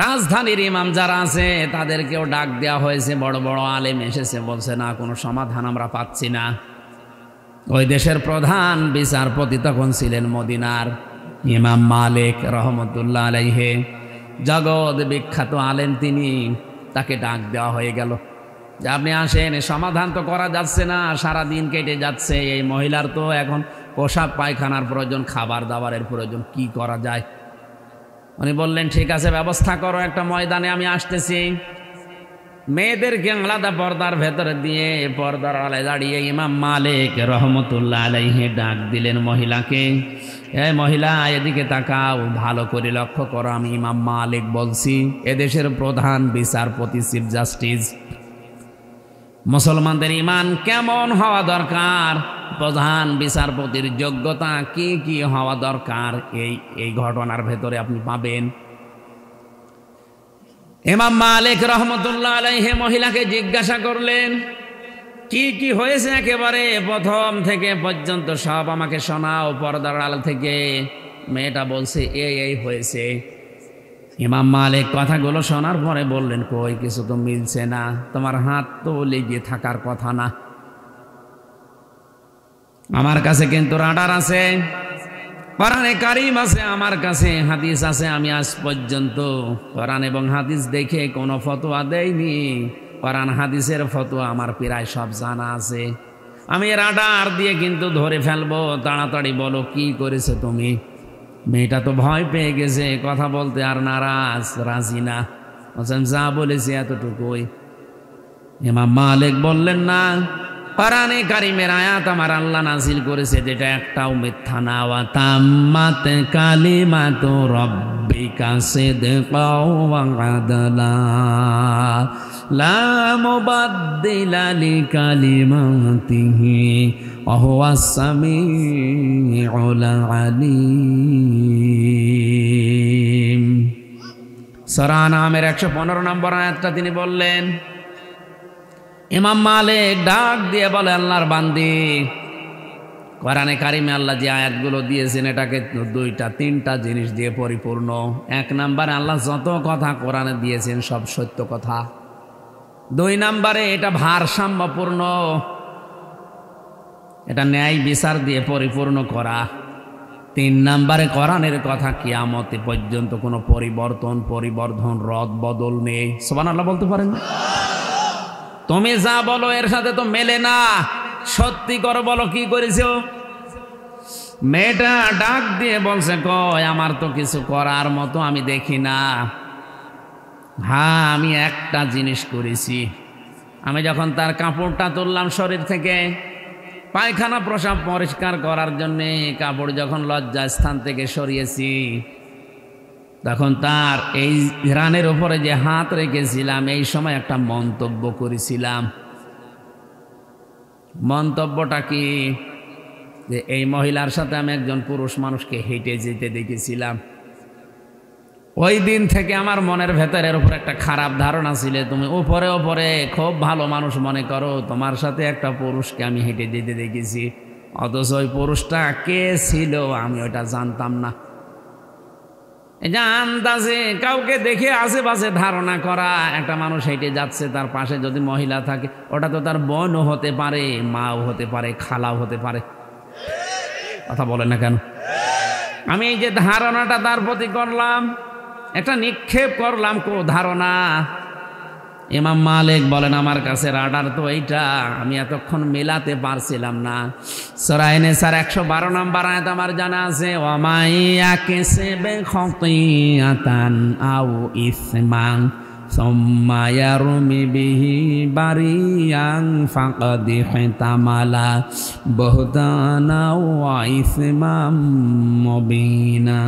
রাজধানীর ইমাম যারা আছে তাদেরকেও ডাক দেওয়া হয়েছে। বড় বড় আলেম এসেছে, বলছে না কোনো সমাধান আমরা পাচ্ছি না। ওই দেশের প্রধান বিচারপতি তখন ছিলেন মদিনার ইমাম মালিক রহমতুল্লাহ আলাইহি, জগৎ বিখ্যাত আলেম তিনি। তাকে ডাক দেওয়া হয়ে গেল যে আপনি আসেন, সমাধান তো করা যাচ্ছে না, সারা দিন কেটে যাচ্ছে। এই মহিলার তো এখন পোশাক পায়খানার প্রয়োজন, খাবার দাবারের প্রয়োজন, কি করা যায়? উনি বললেন ঠিক আছে, ব্যবস্থা করো, একটা ময়দানে আমি আসতেছি। মেয়েদেরকে আলাদা পর্দার ভেতরে দিয়ে পর্দার আলায় দাঁড়িয়ে ইমাম মালিক রহমতুল্লাহ আলাইহি ডাক দিলেন মহিলাকে, এই মহিলা এদিকে তাকাও, ভালো করে লক্ষ্য করো, আমি ইমাম মালিক বলছি, এদেশের প্রধান বিচারপতি, চিফ জাস্টিস। মুসলমানদের ঈমান কেমন হওয়া দরকার, প্রধান বিচারপতির যোগ্যতা কি কি হওয়া দরকার, এই ঘটনার ভেতরে আপনি পাবেন। ইমাম মালিক রহমতুল্লাহ আলাইহি মহিলাকে জিজ্ঞাসা করলেন কি কি হয়েছে, একেবারে প্রথম থেকে পর্যন্ত সব আমাকে শোনাও পর্দার আড়াল থেকে। মেয়েটা বলছে এই হয়েছে। ইমাম মালিক কথাগুলো শোনার পরে বললেন কই, কিছু তো মিলছে না, তোমার হাত তো লেগে থাকার কথা না। আমার কাছে কিন্তু রাডার আছে, কোরআনে কারীম আছে, আমার কাছে হাদিস আছে। আমি আজ পর্যন্ত কোরআন এবং হাদিস দেখে কোনো ফতোয়া দেইনি। কোরআন হাদিসের ফতোয়া আমার প্রায় সব জানা আছে। আমি রাডার দিয়ে কিন্তু ধরে ফেলবো, তাড়াতাড়ি বলো কি করেছে তুমি। মেয়েটা তো ভয় পেয়ে গেছে, কথা বলতে আর নারাজ, রাজি না। বলছেন যা বলেছি এতটুকুই। ইমাম মালিক বললেন না, কোরআনে কারীমের আয়াত আমার আল্লাহ নাযিল করেছে যেটা একটাও মিথ্যা না। ওয়া তাম্মাত কালিমাতু রাব্বিকা সিদকাও ওয়া আদলা লা মুবাদদিলা লিকালিমাতিহি ওয়া হুয়াস সামিউল আলীম। সূরা নামের 115 নম্বর আয়াতটা তিনি বললেন। ইমাম মালিক ডাক দিয়ে বলে আল্লাহর বান্দি, কোরআনে কারিমে আল্লাহ যে আয়াতগুলো দিয়েছেন এটাকে 2-3টা জিনিস দিয়ে পরিপূর্ণ। 1 নম্বরে আল্লাহ যত কথা কোরআনে দিয়েছেন সব সত্য কথা। 2 নম্বরে এটা ভারসাম্যপূর্ণ, এটা ন্যায় বিচার দিয়ে পরিপূর্ণ করা। 3 নম্বরে কোরআনের কথা কিয়ামত পর্যন্ত কোনো পরিবর্ধন রদ বদল নেই। সুবহানাল্লাহ বলতে পারেন? তুমি যা বলো এর সাথে তো মেলে না, সত্যি করো, বলো কি করেছো। মেয়েটা ডাক দিয়ে বলছে কয় আমার তো কিছু করার মতো আমি দেখি না। হ্যাঁ আমি একটা জিনিস করেছি, আমি যখন তার কাপড়টা তুললাম শরীর থেকে পায়খানা প্রসাব পরিষ্কার করার জন্যে, কাপড় যখন লজ্জা স্থান থেকে সরিয়েছি, তখন তার এই রানের উপরে যে হাত রেখেছিলাম এই সময় একটা মন্তব্য করেছিলাম। মন্তব্যটা কি? যে এই মহিলার সাথে আমি একজন পুরুষ মানুষকে হেঁটে যেতে দেখেছিলাম। ওই দিন থেকে আমার মনের ভেতরের উপর একটা খারাপ ধারণা ছিল, তুমি উপরে খুব ভালো মানুষ মনে করো, তোমার সাথে একটা পুরুষকে আমি হেঁটে যেতে দেখেছি, অথচ ওই পুরুষটা কে ছিল আমি ওটা জানতাম না। এই যে আন্দাজে কাউকে দেখে আশেপাশে ধারণা করা, একটা মানুষ হেঁটে যাচ্ছে তার পাশে যদি মহিলা থাকে, ওটা তো তার বোনও হতে পারে, মাও হতে পারে, খালাও হতে পারে। কথা বলে না কেন? আমি এই যে ধারণাটা তার প্রতি করলাম, একটা নিক্ষেপ করলাম ধারণা। ইমাম মালিক বলেন আমার কাছে রাডার তো এইটা, আমি এতক্ষণ মেলাতে পারছিলাম না। সূরা নিসার 112 নম্বর আয়াত আমার জানা আছে, ওয়ামাইয়া কাসাবা খাতিয়াতান আও ইসমান সুম্মা ইয়ারমি বিহি বারিয়ান ফাকাদ ইহতামালা বুহতানা ওয়া ইসমাম মুবিনা।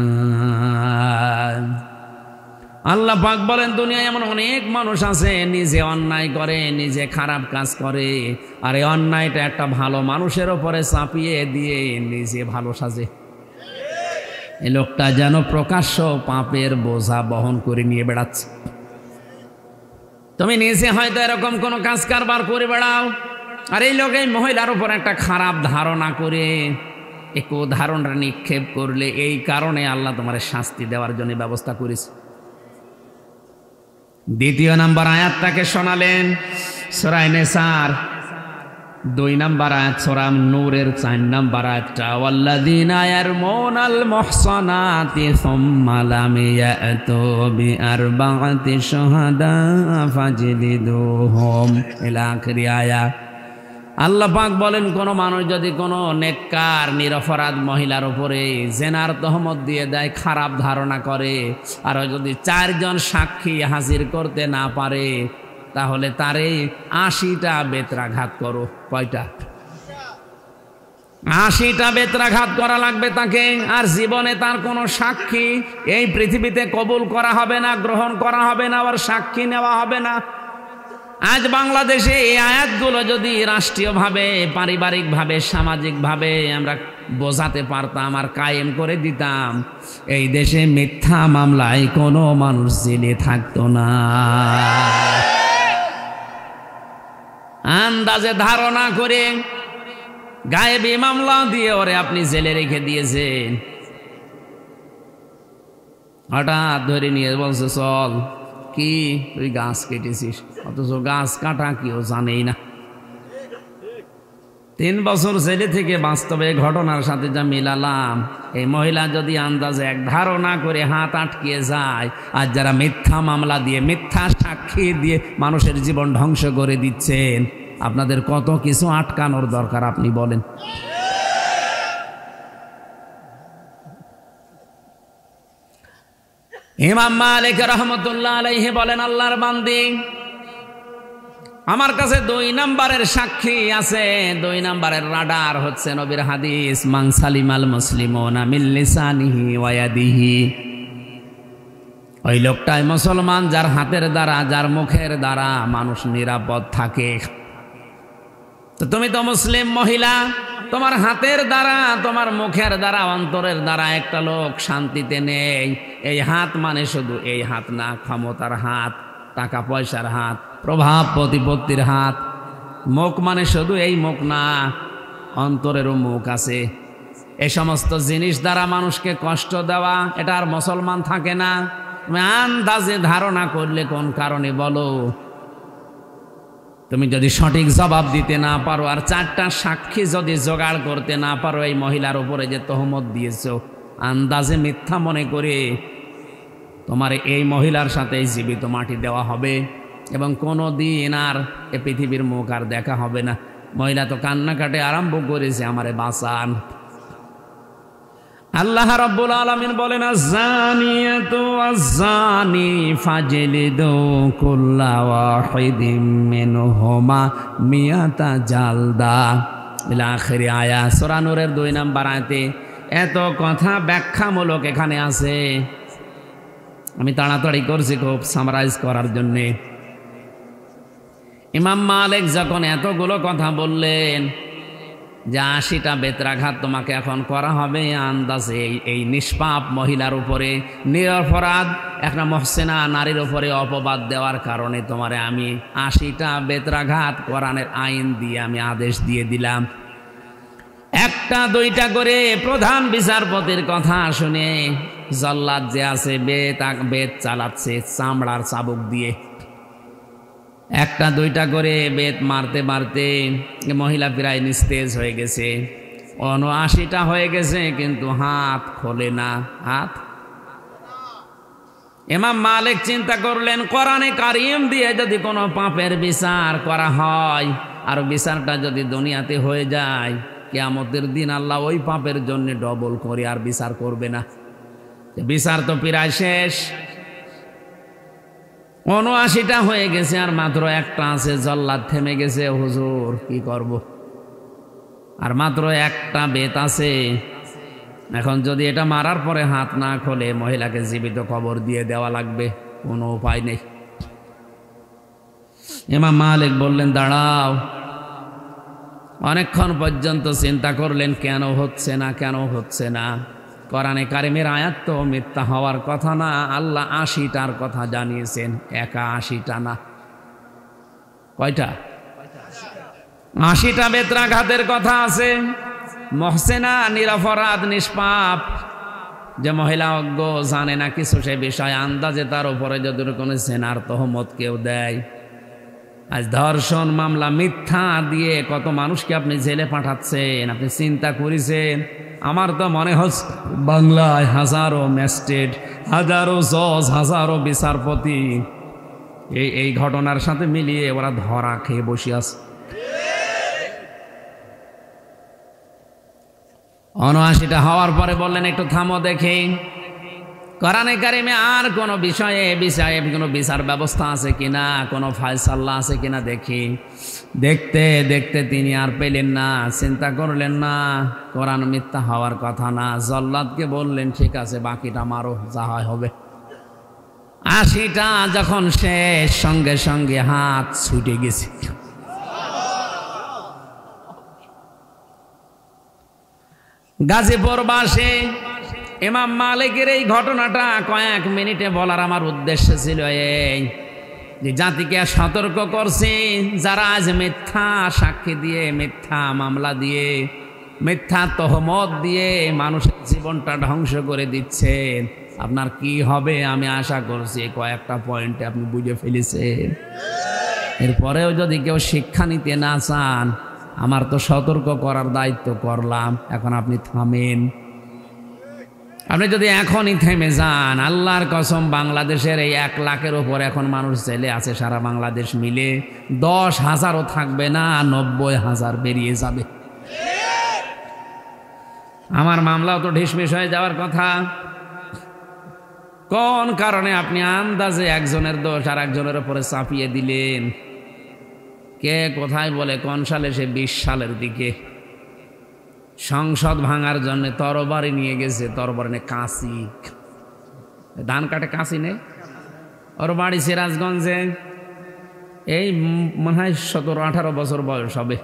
আল্লাহ পাক বলেন, দুনিয়ায় এমন অনেক মানুষ আছে নিজে অন্যায় করে, নিজে খারাপ কাজ করে, আর এই অন্যায়টা একটা ভালো মানুষের ওপরে চাপিয়ে দিয়ে নিজে ভালো সাজে। এই লোকটা যেন প্রকাশ্য পাপের বোঝা বহন করে নিয়ে বেড়াচ্ছে। তুমি নিজে হয়তো এরকম কোনো কাজ কারবার করে বেড়াও, আর এই লোক এই মহিলার উপর একটা খারাপ ধারণা করে এক ধারণা নিক্ষেপ করলে এই কারণে আল্লাহ তোমার শাস্তি দেওয়ার জন্য ব্যবস্থা করেছে। দ্বিতীয় নাম্বার আয়াতটাকে শোনালেন সূরা নিসার 2 নাম্বার আয়াত, সূরা নূরের 4 নাম্বার আয়াতটা, ওয়াল্লাযীনা ইয়ারমুনাল মুহসানাতি সুম্মা লাম ইয়াতু বিআরবা'তি শুহাদা ফাজলিদুহুম ইলা আখিরি আয়াত। আল্লাহ পাক বলেন, কোন মানুষ যদি কোনো নেককার নিরপরাধ মহিলার উপরে জেনার তহমত দিয়ে দেয়, খারাপ ধারণা করে, আর যদি 4 জন সাক্ষী হাজির করতে না পারে, তাহলে তারে 80টা বেত্রাঘাত করো। কয়টা? 80টা বেত্রাঘাত করা লাগবে তাকে। আর জীবনে তার কোনো সাক্ষী এই পৃথিবীতে কবুল করা হবে না, গ্রহণ করা হবে না, আবার সাক্ষী নেওয়া হবে না। আজ বাংলাদেশে এই আয়াতগুলো যদি রাষ্ট্রীয়ভাবে, পারিবারিকভাবে, সামাজিকভাবে আমরা বোঝাতে পারতাম আর কায়েম করে দিতাম, এই দেশে মিথ্যা মামলায় কোনো মানুষ জেলে থাকতো না। আন্দাজে ধারণা করে গায়েবী মামলা দিয়ে ওরে আপনি জেলে রেখে দিয়েছেন, হঠাৎ ধরে নিয়ে বলছে চল, কি তুই গাছ কেটেছিস, অথচ গাছ কাটা কেউ জানেই না। 3 বছর জেলে থেকে বাস্তবে ঘটনার সাথে যা মিলালাম, এই মহিলা যদি আন্দাজে এক ধারণা করে হাত আটকিয়ে যায়, আর যারা মিথ্যা মামলা দিয়ে, মিথ্যা সাক্ষী দিয়ে মানুষের জীবন ধ্বংস করে দিচ্ছেন, আপনাদের কত কিছু আটকানোর দরকার আপনি বলেন। ইমাম মালিক রহমতুল্লাহ আলাইহি বলেন, আল্লাহর বান্দি, আমার কাছে 2 নাম্বারের সাক্ষী আছে, 2 নাম্বারের রাডার হচ্ছে নবীর হাদিস, মান সালিমাল মুসলিমুনা মিন লিসানিহি ওয়া ইয়াদিহি। ওই লোকটাই মুসলমান যার হাতের দ্বারা, যার মুখের দ্বারা মানুষ নিরাপদ থাকে। তো তুমি তো মুসলিম মহিলা, তোমার হাতের দ্বারা, তোমার মুখের দ্বারা, অন্তরের দ্বারা একটা লোক শান্তিতে নেই। এই হাত মানে শুধু এই হাত না, ক্ষমতার হাত, টাকা পয়সার হাত, প্রভাব প্রতিপত্তির হাত। মুখ মানে শুধু এই মুখ না, অন্তরেরও মুখ আছে। এই সমস্ত জিনিস দ্বারা মানুষকে কষ্ট দেওয়া, এটা আর মুসলমান থাকে না। তুমি আন্দাজে ধারণা করলে কোন কারণে বলো, তুমি যদি সঠিক জবাব দিতে না পারো, আর 4টা সাক্ষী যদি জোগাড় করতে না পারো, এই মহিলার উপরে যে তহমত দিয়েছো, আন্দাজে মিথ্যা মনে করে তোমার এই মহিলার সাথে জীবিত মাটি দেওয়া হবে, এবং কোনো দিন আর এ পৃথিবীর মুখ আর দেখা হবে না। মহিলা তো কান্নাকাটে আরম্ভ করেছে, আমারে বাঁচান। আল্লাহ রাব্বুল আলামিন বলেন, আয-যানিয়াতু ওয়াজ-যানি ফাজলিদু কুল্লা ওয়াহিদিম মিনহুমা মিয়াতা জালদা ইলা আখিরি আয়াত। সূরা নূরের 2 নাম্বার আয়াতে এত কথা ব্যাখ্যামূলক এখানে আছে। আমি তাড়াতাড়ি করছি খুব সামারাইজ করার জন্যে। ইমাম মালিক যখন এতগুলো কথা বললেন যে 80টা বেত্রাঘাত তোমাকে এখন করা হবে, আন্দাজে এই নিষ্পাপ মহিলার উপরে, নিরপরাধ একটা মহসিনা নারীর উপরে অপবাদ দেওয়ার কারণে তোমারে আমি 80টা বেত্রাঘাত কোরআনের আইন দিয়ে আমি আদেশ দিয়ে দিলাম। 1টা 2টা করে প্রধান বিচারপতির কথা শুনে জল্লাদ যে আছে বেত চালাচ্ছে চামড়ার চাবুক দিয়ে। 1টা 2টা করে বেত মারতে মারতে মহিলা প্রায় নিস্তেজ হয়ে গেছে। 79টা হয়ে গেছে, কিন্তু হাত খোলে না। হাত ইমাম মালিক চিন্তা করলেন, কোরআনে কারিম দিয়ে যদি কোনো পাপের বিচার করা হয়, আর বিচারটা যদি দুনিয়াতে হয়ে যায়, কিয়ামতের দিন আল্লাহ ওই পাপের জন্য ডবল করে আর বিচার করবে না। বিচার তো প্রায় শেষ। ৭৯টা হয়ে গেছে আর মাত্র একটা আছে, জল্লাদ থেমে গেছে। হুজুর কি করব, আর মাত্র একটা বেত আছে। এখন যদি এটা মারার পরে হাত না খোলে মহিলাকে জীবিত কবর দিয়ে দেওয়া লাগবে, কোনো উপায় নেই। ইমাম মালিক বললেন দাঁড়াও। অনেকক্ষণ পর্যন্ত চিন্তা করলেন, কেন হচ্ছে না, কেন হচ্ছে না। কোরআনে কারিমের আয়াত তো মিথ্যা হওয়ার কথা না, আল্লাহ ৮০টার কথা জানিয়েছেন, একা ৮০টা না। কয়টা? ৮০টা বেত্রাঘাতের কথা আছে। মহসেনা, নিরপরাধ, নিষ্পাপ, যে মহিলা অজ্ঞ, জানে না কিছু সে বিষয়ে, আন্দাজে তার উপরে যদি কোনো সেনার তহমত কেউ দেয়। আজ ধর্ষণ মামলা মিথ্যা দিয়ে কত মানুষকে আপনি জেলে পাঠাচ্ছেন, আপনি চিন্তা করেছেন? আমার তো মনে হচ্ছে বাংলায় হাজারো ম্যাজিস্ট্রেট, হাজারো জজ, হাজারো বিচারপতি এই ঘটনার সাথে মিলিয়ে ওরা ধরা খেয়ে বসে আছে। ৭৯টা হওয়ার পরে বললেন একটু থামো দেখি, কোরআনে কারিমে আর কোনো বিষয়ে কোনো বিচার ব্যবস্থা আছে কিনা, কোনো ফায়সালা আছে কিনা দেখি। দেখতে দেখতে তিনি আর পেলেন না, চিন্তা করলেন না কোরআন মিথ্যা হওয়ার কথা না। জল্লাদকে বললেন ঠিক আছে, বাকিটা মারো, যা হয় হবে। ৮০টা যখন শেষ, সঙ্গে সঙ্গে হাত ছুটে গেছে। গাজীপুরবাসী ইমাম মালিকের এই ঘটনাটা কয়েক মিনিটে বলার আমার উদ্দেশ্য ছিল এই যে জাতিকে সতর্ক করছি, যারা আজ মিথ্যা সাক্ষী দিয়ে, মিথ্যা মামলা দিয়ে, মিথ্যা তহমত দিয়ে মানুষের জীবনটা ধ্বংস করে দিচ্ছেন, আপনার কি হবে আমি আশা করছি কয়েকটা পয়েন্টে আপনি বুঝে ফেলেছেন। এরপরেও যদি কেউ শিক্ষা নিতে না চান, আমার তো সতর্ক করার দায়িত্ব করলাম, এখন আপনি থামেন। আপনি যদি এখনই থেমে যান, আল্লাহর কসম বাংলাদেশের এই ১ লাখের ওপর এখন মানুষ জেলে আছে, সারা বাংলাদেশ মিলে ১০,০০০ও থাকবে না, ৯০,০০০ বেরিয়ে যাবে। আমার মামলাও তো ঢিসমিস হয়ে যাওয়ার কথা। কোন কারণে আপনি আন্দাজে একজনের দোষ আর একজনের উপরে চাপিয়ে দিলেন? কে কোথায় বলে কোন সালে, সে ২০ সালের দিকে সংসদ ভাঙার জন্য তরবারি নিয়ে গেছে, তরবারি নিয়ে কাঁচি, ধান কাটে কাঁচি নেই, ওর বাড়ি সিরাজগঞ্জে। এই মনে হয় ১৭-১৮ বছর বয়স হবে।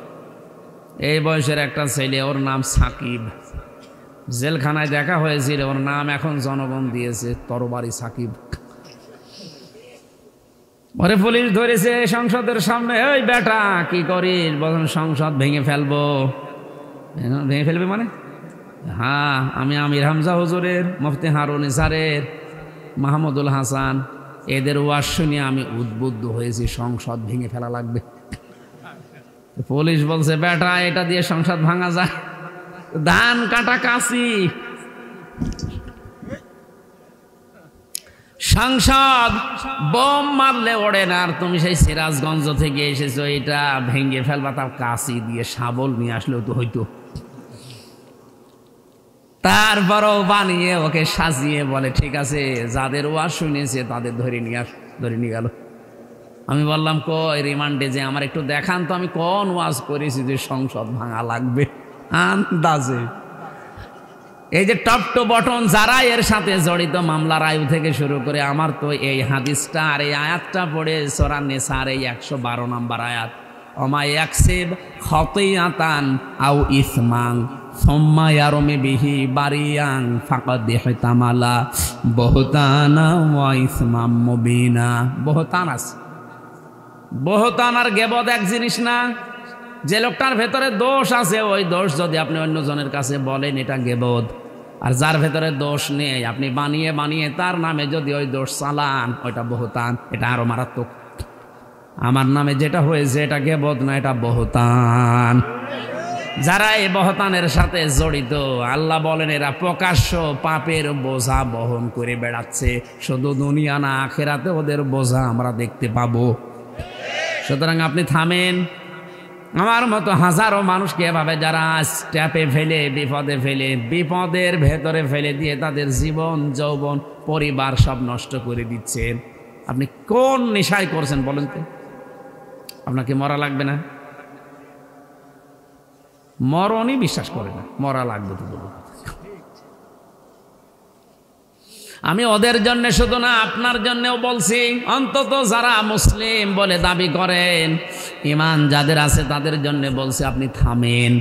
এই বয়সের একটা ছেলে, ওর নাম সাকিব, জেলখানায় দেখা হয়েছিল, ওর নাম এখন জনগণ দিয়েছে তরবারি সাকিব। ওরে পুলিশ ধরেছে সংসদের সামনে, ওই বেটা কি করিস? বলুন সংসদ ভেঙে ফেলবো। ভেঙে ফেলবে মানে? হ্যাঁ, আমি আমির হামজা হুজুরের, মুফতি হারুন ইসারের, মাহমুদুল হাসান, এদের ওয়াজ শুনে আমি উদ্বুদ্ধ হয়েছি, সংসদ ভেঙে ফেলা লাগবে। পুলিশ বলছে বেটা এটা দিয়ে সংসদ ভাঙা যায়? ধান কাটা কাঁচি। সংসদ বোম মারলে ওড়ে না, আর তুমি সেই সিরাজগঞ্জ থেকে এসেছো, এটা ভেঙে ফেলবা, তাও কাঁচি দিয়ে, শাবল নিয়ে আসলেও তো হইতো। তারপরও বানিয়ে ওকে সাজিয়ে বলে ঠিক আছে, যাদের ওয়াজ শুনেছে তাদের ধরে নিয়ে গেল। আমি বললাম কই রিমান্ডে যে আমার একটু দেখান তো, আমি কোন ওয়াজ করেছি যে সংসদ ভাঙা লাগবে? আন্দাজে এই যে টপ টু বটন যারা এর সাথে জড়িত, মামলার আয়ু থেকে শুরু করে, আমার তো এই হাদিসটা আর এই আয়াতটা পড়ে সূরা নিসার এই ১১২ নম্বর আয়াত, ওমা ইয়াকসিব খতিয়াতান আও ইসমান সুম্মা ইয়ারমি বিহি বারিয়ান ফাকাদ ইহতামালা বুহতানা ওয়া ইসমাম মুবিনা। বুহতান আছে, বুহতান আর গীবত এক জিনিস না। যে লোকটার ভেতরে দোষ আছে, ওই দোষ যদি আপনি অন্যজনের কাছে বলেন, এটা গীবত। আর যার ভেতরে দোষ নেই, আপনি বানিয়ে বানিয়ে তার নামে যদি ওই দোষ চালান, ওইটা বুহতান, এটা আরো মারাত্মক। আমার নামে যেটা হয়েছে এটা গীবত না, এটা বুহতান। যারা এই বুহতানের সাথে জড়িত, আল্লাহ বলেন এরা প্রকাশ্য পাপের বোঝা বহন করে বেড়াচ্ছে। শুধু দুনিয়া না, আখিরাতে ওদের বোঝা আমরা দেখতে পাবো। সুতরাং আপনি থামেন। আমার মতো হাজারো মানুষকে এভাবে যারা স্ট্যাপে ফেলে, বিপদে ফেলে, বিপদের ভেতরে ফেলে দিয়ে তাদের জীবন, যৌবন, পরিবার সব নষ্ট করে দিচ্ছে। আপনি কোন নেশায় করছেন বলেন তো? আপনাকে মরা লাগবে না? মরণই বিশ্বাস করে না, মরা লাগবে তো বলুন। আমি ওদের জন্য শুধু না, আপনার জন্যও বলছি। অন্তত যারা মুসলিম বলে দাবি করেন, ঈমান যাদের আছে তাদের জন্য বলছি, আপনি থামেন,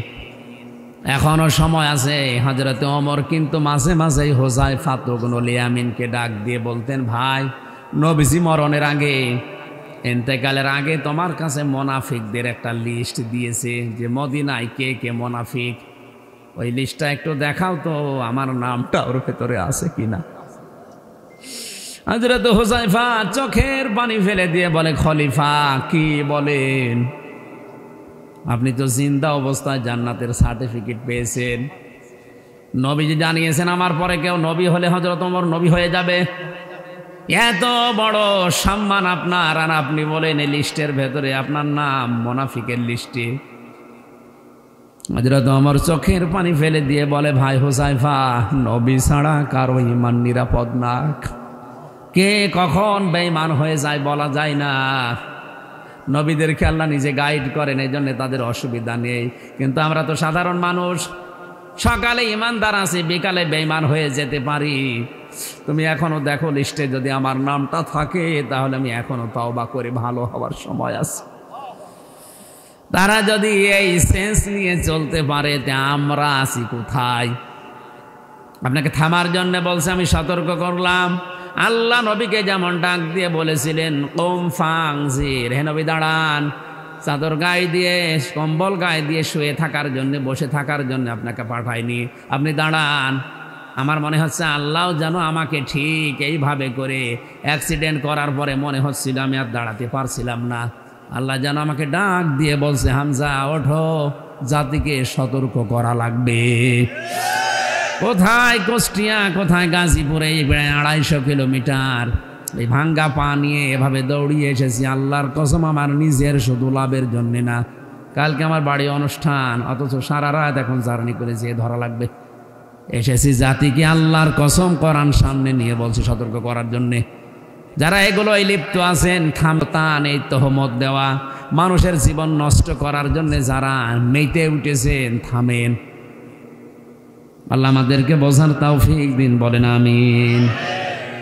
এখনো সময় আছে। হযরত ওমর কিন্তু মাঝে মাঝেই হুযায়ফা ইবনুল ইয়ামিনকে ডাক দিয়ে বলতেন, ভাই, নবীজি মরণের আগে, ইন্তেকালের আগে তোমার কাছে মুনাফিকদের একটা লিস্ট দিয়েছে, যে মদিনায় কে কে মুনাফিক, ওই লিস্টটা একটু দেখাও তো, আমার নামটা ওর ভেতরে আছে কিনা। হযরত হুযায়ফা চোখের পানি ফেলে দিয়ে বলে, খলিফা কি বলেন? আপনি তো জিন্দা অবস্থায় জান্নাতের সার্টিফিকেট পেয়েছেন, নবীজি জানিয়েছেন আমার পরে কেউ নবী হলে হযরত ওমর নবী হয়ে যাবে। এত বড় সম্মান আপনার, আর আপনি বলেন এই লিস্টের ভেতরে আপনার নাম মুনাফিকের লিস্টে। হযরত ওমর চোখের পানি ফেলে দিয়ে বলে, ভাই হুযায়ফা, নবী ছাড়া কারো ঈমান নিরাপদ না, কে কখন বেঈমান হয়ে যায় বলা যায় না। নবীদেরকে আল্লাহ নিজে গাইড করেন, এই জন্য তাদের অসুবিধা নেই। কিন্তু আমরা তো সাধারণ মানুষ, সকালে ঈমানদার আছি, বিকালে বেঈমান হয়ে যেতে পারি। তুমি এখনো দেখো লিস্টে যদি আমার নামটা থাকে, তাহলে আমি এখনো তওবা করে ভালো হওয়ার সময় আছে। তারা যদি এই সেন্স নিয়ে চলতে পারে, তে আমরা আছি কোথায়? আপনাকে থামার জন্য বলছে, আমি সতর্ক করলাম। আল্লাহ নবীকে যেমন ডাক দিয়ে বলেছিলেন, কুম ফাংজির, হে নবী দাঁড়ান, চাদর গায়ে দিয়ে, কম্বল গায়ে দিয়ে শুয়ে থাকার জন্য, বসে থাকার জন্য আপনাকে পাঠায়নি, আপনি দাঁড়ান। আমার মনে হচ্ছে আল্লাহ যেন আমাকে ঠিক এইভাবে করে অ্যাক্সিডেন্ট করার পরে মনে হচ্ছিল আমি আর দাঁড়াতে পারছিলাম না, আল্লাহ যেন আমাকে ডাক দিয়ে বলছে, হামজা ওঠো, জাতিকে সতর্ক করা লাগবে। কোথায় কুষ্টিয়া, কোথায় গাজীপুরে, এই 250 কিলোমিটার এই ভাঙ্গা পা নিয়ে এভাবে দৌড়িয়ে এসেছি। আল্লাহর কসম, আমার নিজের শুধু লাভের জন্যে না। কালকে আমার বাড়ি অনুষ্ঠান, অথচ সারা রাত এখন জার্নি করে যেয়ে ধরা লাগবে। এসেছি জাতিকে আল্লাহর কসম কোরআন সামনে নিয়ে বলছি সতর্ক করার জন্যে। যারা এগুলোই লিপ্ত আছেন, খামতান, এই তহমত দেওয়া, মানুষের জীবন নষ্ট করার জন্য যারা মেতে উঠেছেন, থামেন। আল্লাহ আমাদেরকে বোঝার তৌফিক দিন, বলেন আমিন।